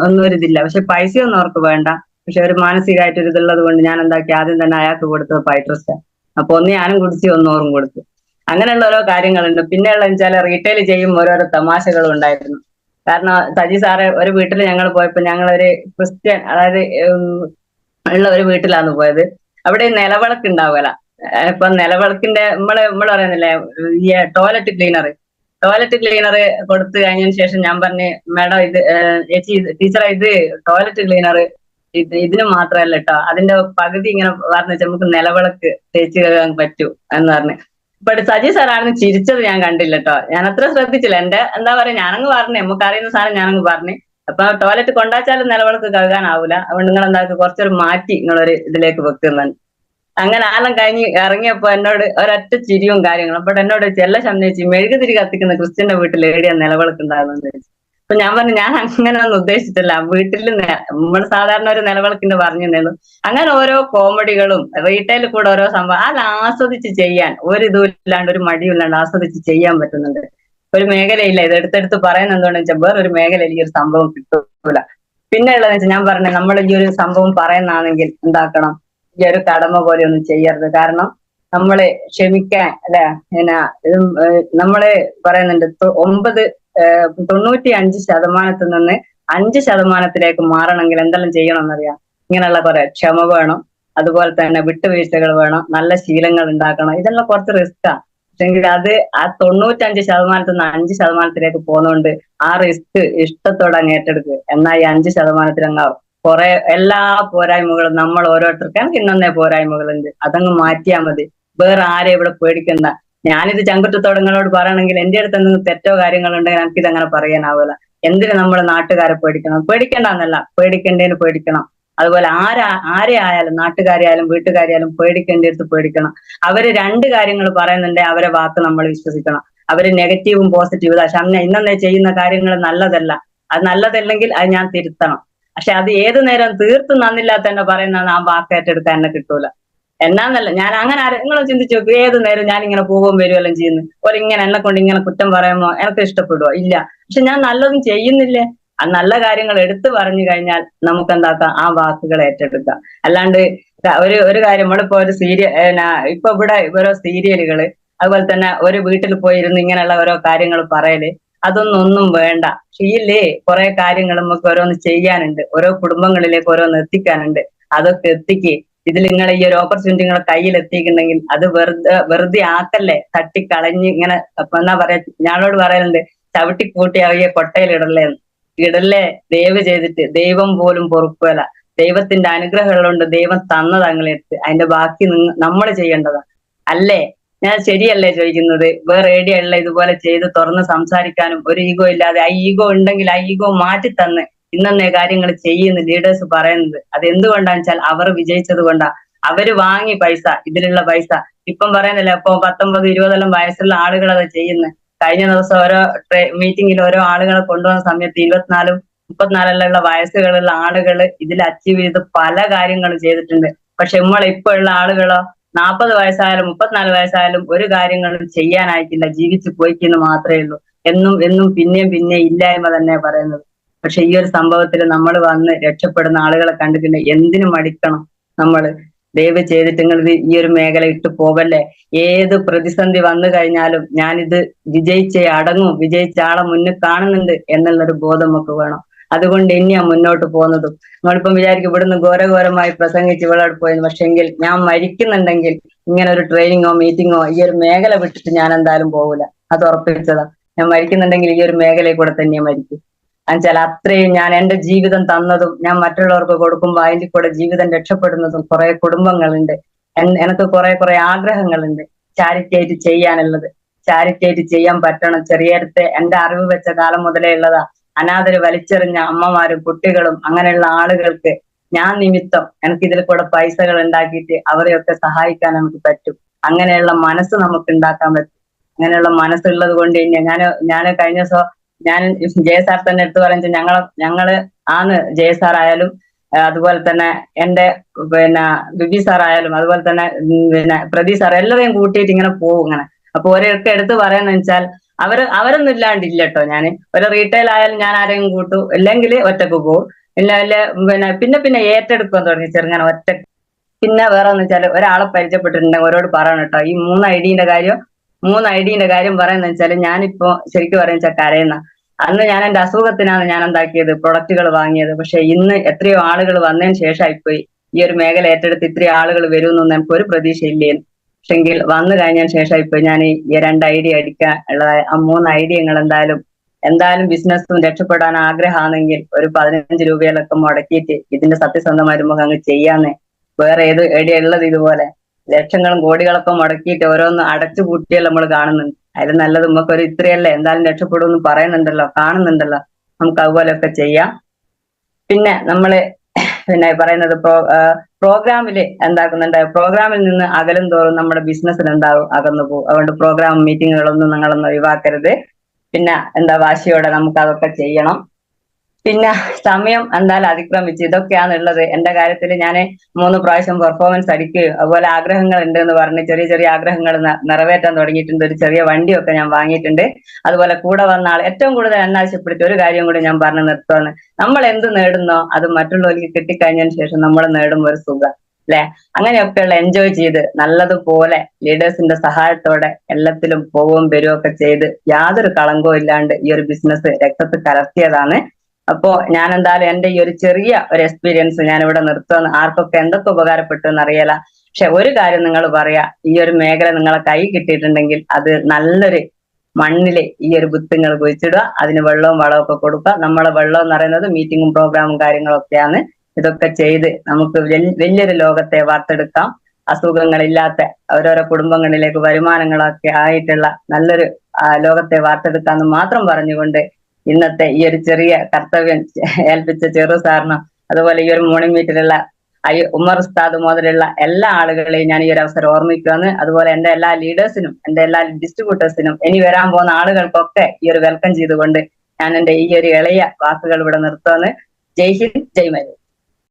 ഒന്നും ഒരു ഇതില്ല. പക്ഷെ പൈസയൊന്നും അവർക്ക് വേണ്ട. പക്ഷെ ഒരു മാനസികമായിട്ട് ഒരു ഇതുള്ളത് കൊണ്ട് ഞാൻ എന്താക്കി, ആദ്യം തന്നെ അയാൾക്ക് കൊടുത്തത് പൈട്രസ്റ്റ്. അപ്പൊ ഒന്ന് ഞാനും കുടിച്ച്, ഒന്നോറും കൊടുത്തു. അങ്ങനെയുള്ള ഓരോ കാര്യങ്ങളുണ്ട്. പിന്നെയുള്ള വെച്ചാൽ റീറ്റെയിൽ ചെയ്യുമ്പോൾ ഓരോരോ തമാശകളും ഉണ്ടായിരുന്നു. കാരണം സജി സാറ് ഒരു വീട്ടിൽ ഞങ്ങൾ പോയപ്പോ, ഞങ്ങളൊരു ക്രിസ്ത്യൻ, അതായത് ഉള്ള ഒരു വീട്ടിലാണ് പോയത്. അവിടെ നിലവിളക്ക് ഉണ്ടാവുകല. ഇപ്പൊ നിലവിളക്കിന്റെ നമ്മള് പറയുന്നില്ലേ, ഈ ടോയ്ലറ്റ് ക്ലീനർ കൊടുത്തു കഴിഞ്ഞതിന് ശേഷം ഞാൻ പറഞ്ഞു, മാഡം ഇത് ചേച്ചി ടീച്ചറെ, ഇത് ടോയ്ലറ്റ് ക്ലീനർ ഇതിന് മാത്രമല്ല കേട്ടോ, അതിന്റെ പകുതി ഇങ്ങനെ പറഞ്ഞു വെച്ചാൽ നമുക്ക് നിലവിളക്ക് തേച്ച് കഴുകാൻ പറ്റൂ എന്ന് പറഞ്ഞു. ബട്ട് സജി സാറാണെന്ന് ചിരിച്ചത് ഞാൻ കണ്ടില്ല കേട്ടോ. ഞാൻ അത്ര ശ്രദ്ധിച്ചില്ല. എന്റെ എന്താ പറയാ, ഞാനങ്ങ് പറഞ്ഞു, നമുക്ക് അറിയുന്ന സാധനം ഞാനങ്ങ് പറഞ്ഞു. അപ്പൊ ടോയ്ലറ്റ് കൊണ്ടാച്ചാലും നിലവിളക്ക് കഴുകാനാവൂല, അതുകൊണ്ട് നിങ്ങൾ എന്താക്കുക, കുറച്ചൊരു മാറ്റി നിങ്ങളൊരു ഇതിലേക്ക് വെക്കുന്നുണ്ട്. അങ്ങനെ ആലം കഴിഞ്ഞ് ഇറങ്ങിയപ്പോ എന്നോട് ഒരൊറ്റ ചിരിയും കാര്യങ്ങളും. അപ്പൊ എന്നോട് ചെല്ല ശബ്ദിച്ച്, മെഴുകുതിരി കത്തിക്കുന്ന ക്രിസ്ത്യന്റെ വീട്ടിൽ ഏടിയാ നിലവിളക്ക് ഉണ്ടാകുന്നത് ചോദിച്ചു. അപ്പൊ ഞാൻ പറഞ്ഞു, ഞാൻ അങ്ങനെ ഒന്നും ഉദ്ദേശിച്ചിട്ടില്ല, വീട്ടിൽ നമ്മൾ സാധാരണ ഒരു നിലവിളക്കിന്റെ പറഞ്ഞു തന്നേന്നു. അങ്ങനെ ഓരോ കോമഡികളും റീറ്റെയിൽ കൂടെ ഓരോ സംഭവം അത് ആസ്വദിച്ച് ചെയ്യാൻ ഒരു ഇതും ഇല്ലാണ്ട്, ഒരു മടിയും ഇല്ലാണ്ട് ആസ്വദിച്ച് ചെയ്യാൻ പറ്റുന്നുണ്ട്. ഒരു മേഖലയില്ല, ഇത് എടുത്തെടുത്ത് പറയുന്നത് എന്താണെന്ന് വെച്ചാൽ വേറൊരു മേഖലയിൽ ഈ ഒരു സംഭവം കിട്ടൂല. പിന്നെ ഉള്ളതെന്ന് വെച്ചാൽ ഞാൻ പറഞ്ഞു, നമ്മൾ ഈ ഒരു സംഭവം പറയുന്നതാണെങ്കിൽ എന്താക്കണം, ഈ ഒരു കടമ പോലെ ഒന്നും ചെയ്യരുത്. കാരണം നമ്മള് ക്ഷമിക്കാൻ, അല്ലെ, പിന്നെ നമ്മള് പറയുന്നുണ്ട് 95% നിന്ന് 5% മാറണമെങ്കിൽ എന്തെല്ലാം ചെയ്യണമെന്നറിയാം. ഇങ്ങനെയുള്ള കുറെ ക്ഷമ വേണം, അതുപോലെ തന്നെ വിട്ടുവീഴ്ചകൾ വേണം, നല്ല ശീലങ്ങൾ ഉണ്ടാക്കണം. ഇതെല്ലാം കുറച്ച് റിസ്ക്കാ. പക്ഷെങ്കിൽ അത് ആ 95% നിന്ന് 5% പോകുന്നതുകൊണ്ട് ആ റിസ്ക് ഇഷ്ടത്തോടെ അങ്ങ് ഏറ്റെടുക്കുക. എന്നാൽ ഈ 5% അങ്ങ് കുറെ എല്ലാ പോരായ്മകളും നമ്മൾ ഓരോരുത്തർക്ക് എനിക്ക് ഇന്നേ പോരായ്മകളുണ്ട്, അതങ്ങ് മാറ്റിയാൽ മതി. വേറെ ആരെ ഇവിടെ പേടിക്കണ്ട. ഞാനിത് ചങ്കുറ്റത്തോടെ നിങ്ങളോട് പറയണമെങ്കിൽ എന്റെ അടുത്ത് എന്തെങ്കിലും തെറ്റോ കാര്യങ്ങളുണ്ടെങ്കിൽ എനിക്കിത് അങ്ങനെ പറയാനാവില്ല. എന്തിന് നമ്മൾ നാട്ടുകാരെ പേടിക്കണം? പേടിക്കണ്ടെന്നല്ല, പേടിക്കേണ്ടതിന് പേടിക്കണം. അതുപോലെ ആരെ ആയാലും, നാട്ടുകാരെ ആയാലും വീട്ടുകാരെയായാലും പേടിക്കേണ്ടടുത്ത് പേടിക്കണം. അവര് 2 കാര്യങ്ങൾ പറയുന്നുണ്ടെ അവരെ വാക്ക് നമ്മൾ വിശ്വസിക്കണം. അവര് നെഗറ്റീവും പോസിറ്റീവും ഷംന ഇന്നേ ചെയ്യുന്ന കാര്യങ്ങൾ നല്ലതല്ല, അത് നല്ലതല്ലെങ്കിൽ അത് ഞാൻ തിരുത്തണം. പക്ഷെ അത് ഏതു നേരം തീർത്തും നന്നില്ലാത്ത എന്നെ പറയുന്നതാണ് ആ വാക്ക് ഏറ്റെടുക്കാൻ എന്നെ കിട്ടൂല. എന്നാന്നല്ല ഞാൻ അങ്ങനെ നിങ്ങൾ ചിന്തിച്ചു നോക്കും, ഏത് നേരം ഞാൻ ഇങ്ങനെ പോവുകയും വരുവെല്ലാം ചെയ്യുന്നു, ഒരു ഇങ്ങനെ എന്നെ കൊണ്ട് ഇങ്ങനെ കുറ്റം പറയുമ്പോ എനിക്ക് ഇഷ്ടപ്പെടുവോ? ഇല്ല. പക്ഷെ ഞാൻ നല്ലതും ചെയ്യുന്നില്ലേ? ആ നല്ല കാര്യങ്ങൾ എടുത്തു പറഞ്ഞു കഴിഞ്ഞാൽ നമുക്ക് എന്താക്കാം, ആ വാക്കുകൾ ഏറ്റെടുക്കാം. അല്ലാണ്ട് ഒരു കാര്യം, നമ്മളിപ്പോ ഒരു ഇപ്പൊ ഇവിടെ ഓരോ സീരിയലുകള്, അതുപോലെ തന്നെ ഒരു വീട്ടിൽ പോയിരുന്ന് ഇങ്ങനെയുള്ള ഓരോ കാര്യങ്ങൾ പറയല്, ഒന്നും വേണ്ട. പക്ഷേ കുറെ കാര്യങ്ങൾ നമുക്ക് ഓരോന്ന് ചെയ്യാനുണ്ട്, ഓരോ കുടുംബങ്ങളിലേക്ക് ഓരോന്ന് എത്തിക്കാനുണ്ട്. അതൊക്കെ എത്തിക്ക്. ഇതിൽ നിങ്ങളെ ഈ ഒരു ഓപ്പർച്യൂണിറ്റി നിങ്ങളെ കയ്യിൽ എത്തിക്കുന്നുണ്ടെങ്കിൽ അത് വെറുതെ ആക്കല്ലേ, തട്ടിക്കളഞ്ഞ് ഇങ്ങനെ എന്നാ പറയാ, ഞാനോട് പറയലുണ്ട്, ചവിട്ടിക്കൂട്ടിയാകിയ കൊട്ടയിലിടല്ലേന്ന്. ഇടല്ലേ ദയവ് ചെയ്തിട്ട്, ദൈവം പോലും പൊറുക്കുകയില്ല. ദൈവത്തിന്റെ അനുഗ്രഹങ്ങളുണ്ട്, ദൈവം തന്നത് അങ്ങനെടുത്ത്, അതിന്റെ ബാക്കി നമ്മൾ ചെയ്യേണ്ടതാണ്. അല്ലേ? ഞാൻ ശരിയല്ലേ ചോദിക്കുന്നത്? വേറെ ഏടിയുള്ള ഇതുപോലെ ചെയ്ത് തുറന്ന് സംസാരിക്കാനും ഒരു ഈഗോ ഇല്ലാതെ, ആ ഈഗോ ഉണ്ടെങ്കിൽ ആ ഈഗോ മാറ്റി തന്ന് ഇന്നേ കാര്യങ്ങൾ ചെയ്യുന്ന ലീഡേഴ്സ് പറയുന്നത് അത് എന്തുകൊണ്ടാന്ന് വെച്ചാൽ അവർ വിജയിച്ചത് കൊണ്ടാ. അവര് വാങ്ങി പൈസ, ഇതിലുള്ള പൈസ ഇപ്പം പറയുന്നില്ല, ഇപ്പൊ 19-20 വയസ്സുള്ള ആളുകൾ അത് ചെയ്യുന്നത്. കഴിഞ്ഞ ദിവസം ഓരോ മീറ്റിംഗിൽ ഓരോ ആളുകളെ കൊണ്ടുവന്ന സമയത്ത് 24-34 വയസ്സുകളുള്ള ആളുകൾ ഇതിൽ അച്ചീവ് ചെയ്ത് പല കാര്യങ്ങളും ചെയ്തിട്ടുണ്ട്. പക്ഷെ ഇപ്പൊ ഉള്ള ആളുകളോ 40 വയസ്സായാലും 34 വയസ്സായാലും ഒരു കാര്യങ്ങളും ചെയ്യാനായിട്ടില്ല, ജീവിച്ചു പോയിക്കെന്ന് മാത്രമേ ഉള്ളൂ. എന്നും പിന്നെയും ഇല്ലായ്മ തന്നെ പറയുന്നത്. പക്ഷെ ഈ ഒരു സംഭവത്തിൽ നമ്മൾ വന്ന് രക്ഷപ്പെടുന്ന ആളുകളെ കണ്ടിട്ടുണ്ട്. എന്തിനു മടിക്കണം നമ്മള്? ദയവ് ചെയ്തിട്ട് നിങ്ങൾ ഈ ഒരു മേഖല ഇട്ട് പോകല്ലേ. ഏത് പ്രതിസന്ധി വന്നു കഴിഞ്ഞാലും ഞാനിത് വിജയിച്ചേ അടങ്ങും, വിജയിച്ച ആളെ മുന്നിൽ കാണുന്നുണ്ട് എന്നുള്ളൊരു ബോധം നമുക്ക് വേണം. അതുകൊണ്ട് ഇനിയാ മുന്നോട്ട് പോകുന്നതും. നമ്മളിപ്പം വിചാരിക്കും ഇവിടുന്ന് ഘോരഘോരമായി പ്രസംഗിച്ച് ഇവിടെ പോയെന്ന്. പക്ഷെങ്കിൽ ഞാൻ മരിക്കുന്നുണ്ടെങ്കിൽ ഇങ്ങനെ ഒരു ട്രെയിനിങ്ങോ മീറ്റിങ്ങോ ഈ ഒരു മേഖല വിട്ടിട്ട് ഞാൻ എന്തായാലും പോകൂല. അത് ഉറപ്പിച്ചതാ. ഞാൻ മരിക്കുന്നുണ്ടെങ്കിൽ ഈ ഒരു മേഖലയിൽ കൂടെ തന്നെ മരിക്കും. എന്നുവെച്ചാൽ അത്രയും ഞാൻ എന്റെ ജീവിതം തന്നതും ഞാൻ മറ്റുള്ളവർക്ക് കൊടുക്കുമ്പോൾ അതിൽ കൂടെ ജീവിതം രക്ഷപ്പെടുന്നതും കുറെ കുടുംബങ്ങളുണ്ട്. എനിക്ക് കുറെ ആഗ്രഹങ്ങളുണ്ട് ചാരിറ്റി ആയിട്ട് ചെയ്യാനുള്ളത്. ചാരിറ്റി ആയിട്ട് ചെയ്യാൻ പറ്റണം. ചെറിയടുത്ത് എന്റെ അറിവ് വെച്ച കാലം മുതലേ ഉള്ളതാ. അനാഥര് വലിച്ചെറിഞ്ഞ അമ്മമാരും കുട്ടികളും അങ്ങനെയുള്ള ആളുകൾക്ക് ഞാൻ നിമിത്തം എനിക്ക് ഇതിൽ കൂടെ പൈസകൾ ഉണ്ടാക്കിയിട്ട് അവരെയൊക്കെ സഹായിക്കാൻ നമുക്ക് പറ്റും. അങ്ങനെയുള്ള മനസ്സ് നമുക്ക് ഉണ്ടാക്കാൻ പറ്റും. അങ്ങനെയുള്ള മനസ്സുള്ളത് കൊണ്ട് ഞാൻ കഴിഞ്ഞ ദിവസം ഞാൻ ജയസാർ തന്നെ എടുത്തു പറയുന്നത്, ഞങ്ങള് ജയസാർ ആയാലും അതുപോലെ തന്നെ എന്റെ ബിബി സാർ ആയാലും അതുപോലെ തന്നെ പ്രദീപ് സാർ എല്ലാവരെയും കൂട്ടിയിട്ട് ഇങ്ങനെ പോകും ഇങ്ങനെ. അപ്പൊ ഓരോക്കെ എടുത്ത് പറയാന്ന് വെച്ചാൽ അവരൊന്നും ഇല്ലാണ്ടില്ല കേട്ടോ. ഞാൻ ഒരു റീറ്റെയിൽ ആയാലും ഞാൻ ആരെയും കൂട്ടു, അല്ലെങ്കിൽ ഒറ്റക്ക് പോകും. പിന്നെ ഏറ്റെടുക്കാൻ തുടങ്ങി ചെറുങ്ങനെ ഒറ്റ. പിന്നെ വേറെ എന്ന് വെച്ചാൽ ഒരാളെ പരിചയപ്പെട്ടിട്ടുണ്ടെങ്കിൽ അവരോട് പറയണം കേട്ടോ, ഈ 3 ഐഡിയുടെ കാര്യം പറയുന്നത് വെച്ചാൽ ഞാനിപ്പോ ശരിക്കും പറയാൻ വെച്ചാൽ കരയുന്ന. അന്ന് ഞാൻ എന്റെ അസുഖത്തിനാണ് ഞാൻ എന്താക്കിയത്, പ്രൊഡക്റ്റുകൾ വാങ്ങിയത്. പക്ഷെ ഇന്ന് എത്രയോ ആളുകൾ വന്നതിന് ശേഷമായിപ്പോയി ഈ ഒരു മേഖല ഏറ്റെടുത്ത് ഇത്രയും ആളുകൾ വരുമെന്നൊന്നും എനിക്ക് ഒരു പ്രതീക്ഷ ഇല്ലേന്. പക്ഷെങ്കിൽ വന്നു കഴിഞ്ഞതിന് ശേഷമായിപ്പോയി ഞാൻ ഈ 2 ഐഡിയ അടിക്കാൻ ഉള്ള ആ 3 ഐഡിയകൾ എന്തായാലും ബിസിനസ്സും രക്ഷപ്പെടാൻ ആഗ്രഹമാണെങ്കിൽ ഒരു 15 രൂപയിലൊക്കെ മുടക്കിയിട്ട് ഇതിന്റെ സത്യസന്ധമായിട്ട് നമുക്ക് അങ്ങ് ചെയ്യാന്നേ. വേറെ ഏത് ഐഡിയ ഉള്ളത് ഇതുപോലെ ലക്ഷങ്ങളും കോടികളൊക്കെ മുടക്കിയിട്ട് ഓരോന്ന് അടച്ചു പൂട്ടിയല്ല നമ്മൾ കാണുന്നുണ്ട്. അതിൽ നല്ലത് നമുക്കൊരു ഇത്രയല്ലേ എന്തായാലും രക്ഷപ്പെടുമെന്ന് പറയുന്നുണ്ടല്ലോ, കാണുന്നുണ്ടല്ലോ. നമുക്ക് അതുപോലെയൊക്കെ ചെയ്യാം. പിന്നെ നമ്മള് പറയുന്നത് പ്രോഗ്രാമിൽ എന്താക്കുന്നുണ്ട്, പ്രോഗ്രാമിൽ നിന്ന് അകലും തോറും നമ്മുടെ ബിസിനസ്സിൽ എന്താവും, അകന്നു പോകും. അതുകൊണ്ട് പ്രോഗ്രാം മീറ്റിങ്ങുകളൊന്നും നിങ്ങളൊന്നും ഒഴിവാക്കരുത്. പിന്നെ വാശിയോടെ നമുക്ക് അതൊക്കെ ചെയ്യണം. പിന്നെ സമയം എന്തായാലും അതിക്രമിച്ച് ഇതൊക്കെയാണുള്ളത്. എന്റെ കാര്യത്തിൽ ഞാൻ 3 പ്രാവശ്യം പെർഫോമൻസ് അടിക്കുകയും അതുപോലെ ആഗ്രഹങ്ങൾ ഉണ്ട് എന്ന് പറഞ്ഞ് ചെറിയ ആഗ്രഹങ്ങൾ നിറവേറ്റാൻ തുടങ്ങിയിട്ടുണ്ട്. ഒരു ചെറിയ വണ്ടിയൊക്കെ ഞാൻ വാങ്ങിയിട്ടുണ്ട്. അതുപോലെ കൂടെ വന്ന ആൾ ഏറ്റവും കൂടുതൽ എന്നെ ആവശ്യപ്പെടുത്തിയ ഒരു കാര്യം കൂടി ഞാൻ പറഞ്ഞു നിർത്തുകയാണ്. നമ്മൾ എന്ത് നേടുന്നോ അത് മറ്റുള്ളവർക്ക് കിട്ടിക്കഴിഞ്ഞതിന് ശേഷം നമ്മൾ നേടുമ്പോൾ ഒരു സുഖം അല്ലെ. അങ്ങനെയൊക്കെയുള്ള എൻജോയ് ചെയ്ത് നല്ലതുപോലെ ലീഡേഴ്സിന്റെ സഹായത്തോടെ എല്ലാത്തിലും പോവും വരുവൊക്കെ ചെയ്ത് യാതൊരു കളങ്കവും ഇല്ലാണ്ട് ഈ ഒരു ബിസിനസ് രക്തത്തിൽ കലർത്തിയതാണ്. അപ്പോ ഞാൻ എന്തായാലും എന്റെ ഈ ഒരു ചെറിയ ഒരു എക്സ്പീരിയൻസ് ഞാൻ ഇവിടെ നിർത്തുന്നു. ആർക്കൊക്കെ എന്തൊക്കെ ഉപകാരപ്പെട്ടു എന്ന് അറിയില്ല. പക്ഷെ ഒരു കാര്യം നിങ്ങൾ പറയാ, ഈ ഒരു മേഖല നിങ്ങളെ കൈ കിട്ടിയിട്ടുണ്ടെങ്കിൽ അത് നല്ലൊരു മണ്ണില് ഈ ഒരു വിത്തുകൾ കുഴിച്ചിടുക, അതിന് വെള്ളവും വളവും ഒക്കെ കൊടുക്കുക. നമ്മളെ വെള്ളം എന്ന് പറയുന്നത് മീറ്റിങ്ങും പ്രോഗ്രാമും കാര്യങ്ങളൊക്കെയാണ്. ഇതൊക്കെ ചെയ്ത് നമുക്ക് വലിയൊരു ലോകത്തെ വാർത്തെടുക്കാം. അസുഖങ്ങളില്ലാത്ത ഓരോരോ കുടുംബങ്ങളിലേക്ക് വരുമാനങ്ങളൊക്കെ ആയിട്ടുള്ള നല്ലൊരു ലോകത്തെ വാർത്തെടുക്കാമെന്ന് മാത്രം പറഞ്ഞുകൊണ്ട് ഇന്നത്തെ ഈ ഒരു ചെറിയ കർത്തവ്യം ഏൽപ്പിച്ച ചെറു സാറിനും അതുപോലെ ഈ ഒരു മോർണിംഗ് മീറ്റിലുള്ള ഉമർ ഉസ്താദ് മുതലുള്ള എല്ലാ ആളുകളെയും ഞാൻ ഈ ഒരു അവസരം ഓർമ്മിക്കുകയാണ്. അതുപോലെ എന്റെ എല്ലാ ലീഡേഴ്സിനും എന്റെ എല്ലാ ഡിസ്ട്രിബ്യൂട്ടേഴ്സിനും ഇനി വരാൻ പോകുന്ന ആളുകൾക്കൊക്കെ ഈ ഒരു വെൽക്കം ചെയ്തുകൊണ്ട് ഞാൻ എന്റെ ഈ ഒരു ഇളയ വാക്കുകൾ ഇവിടെ നിർത്തുന്നു. ജയ് ഹിന്ദ്, ജയ് മലയാളം.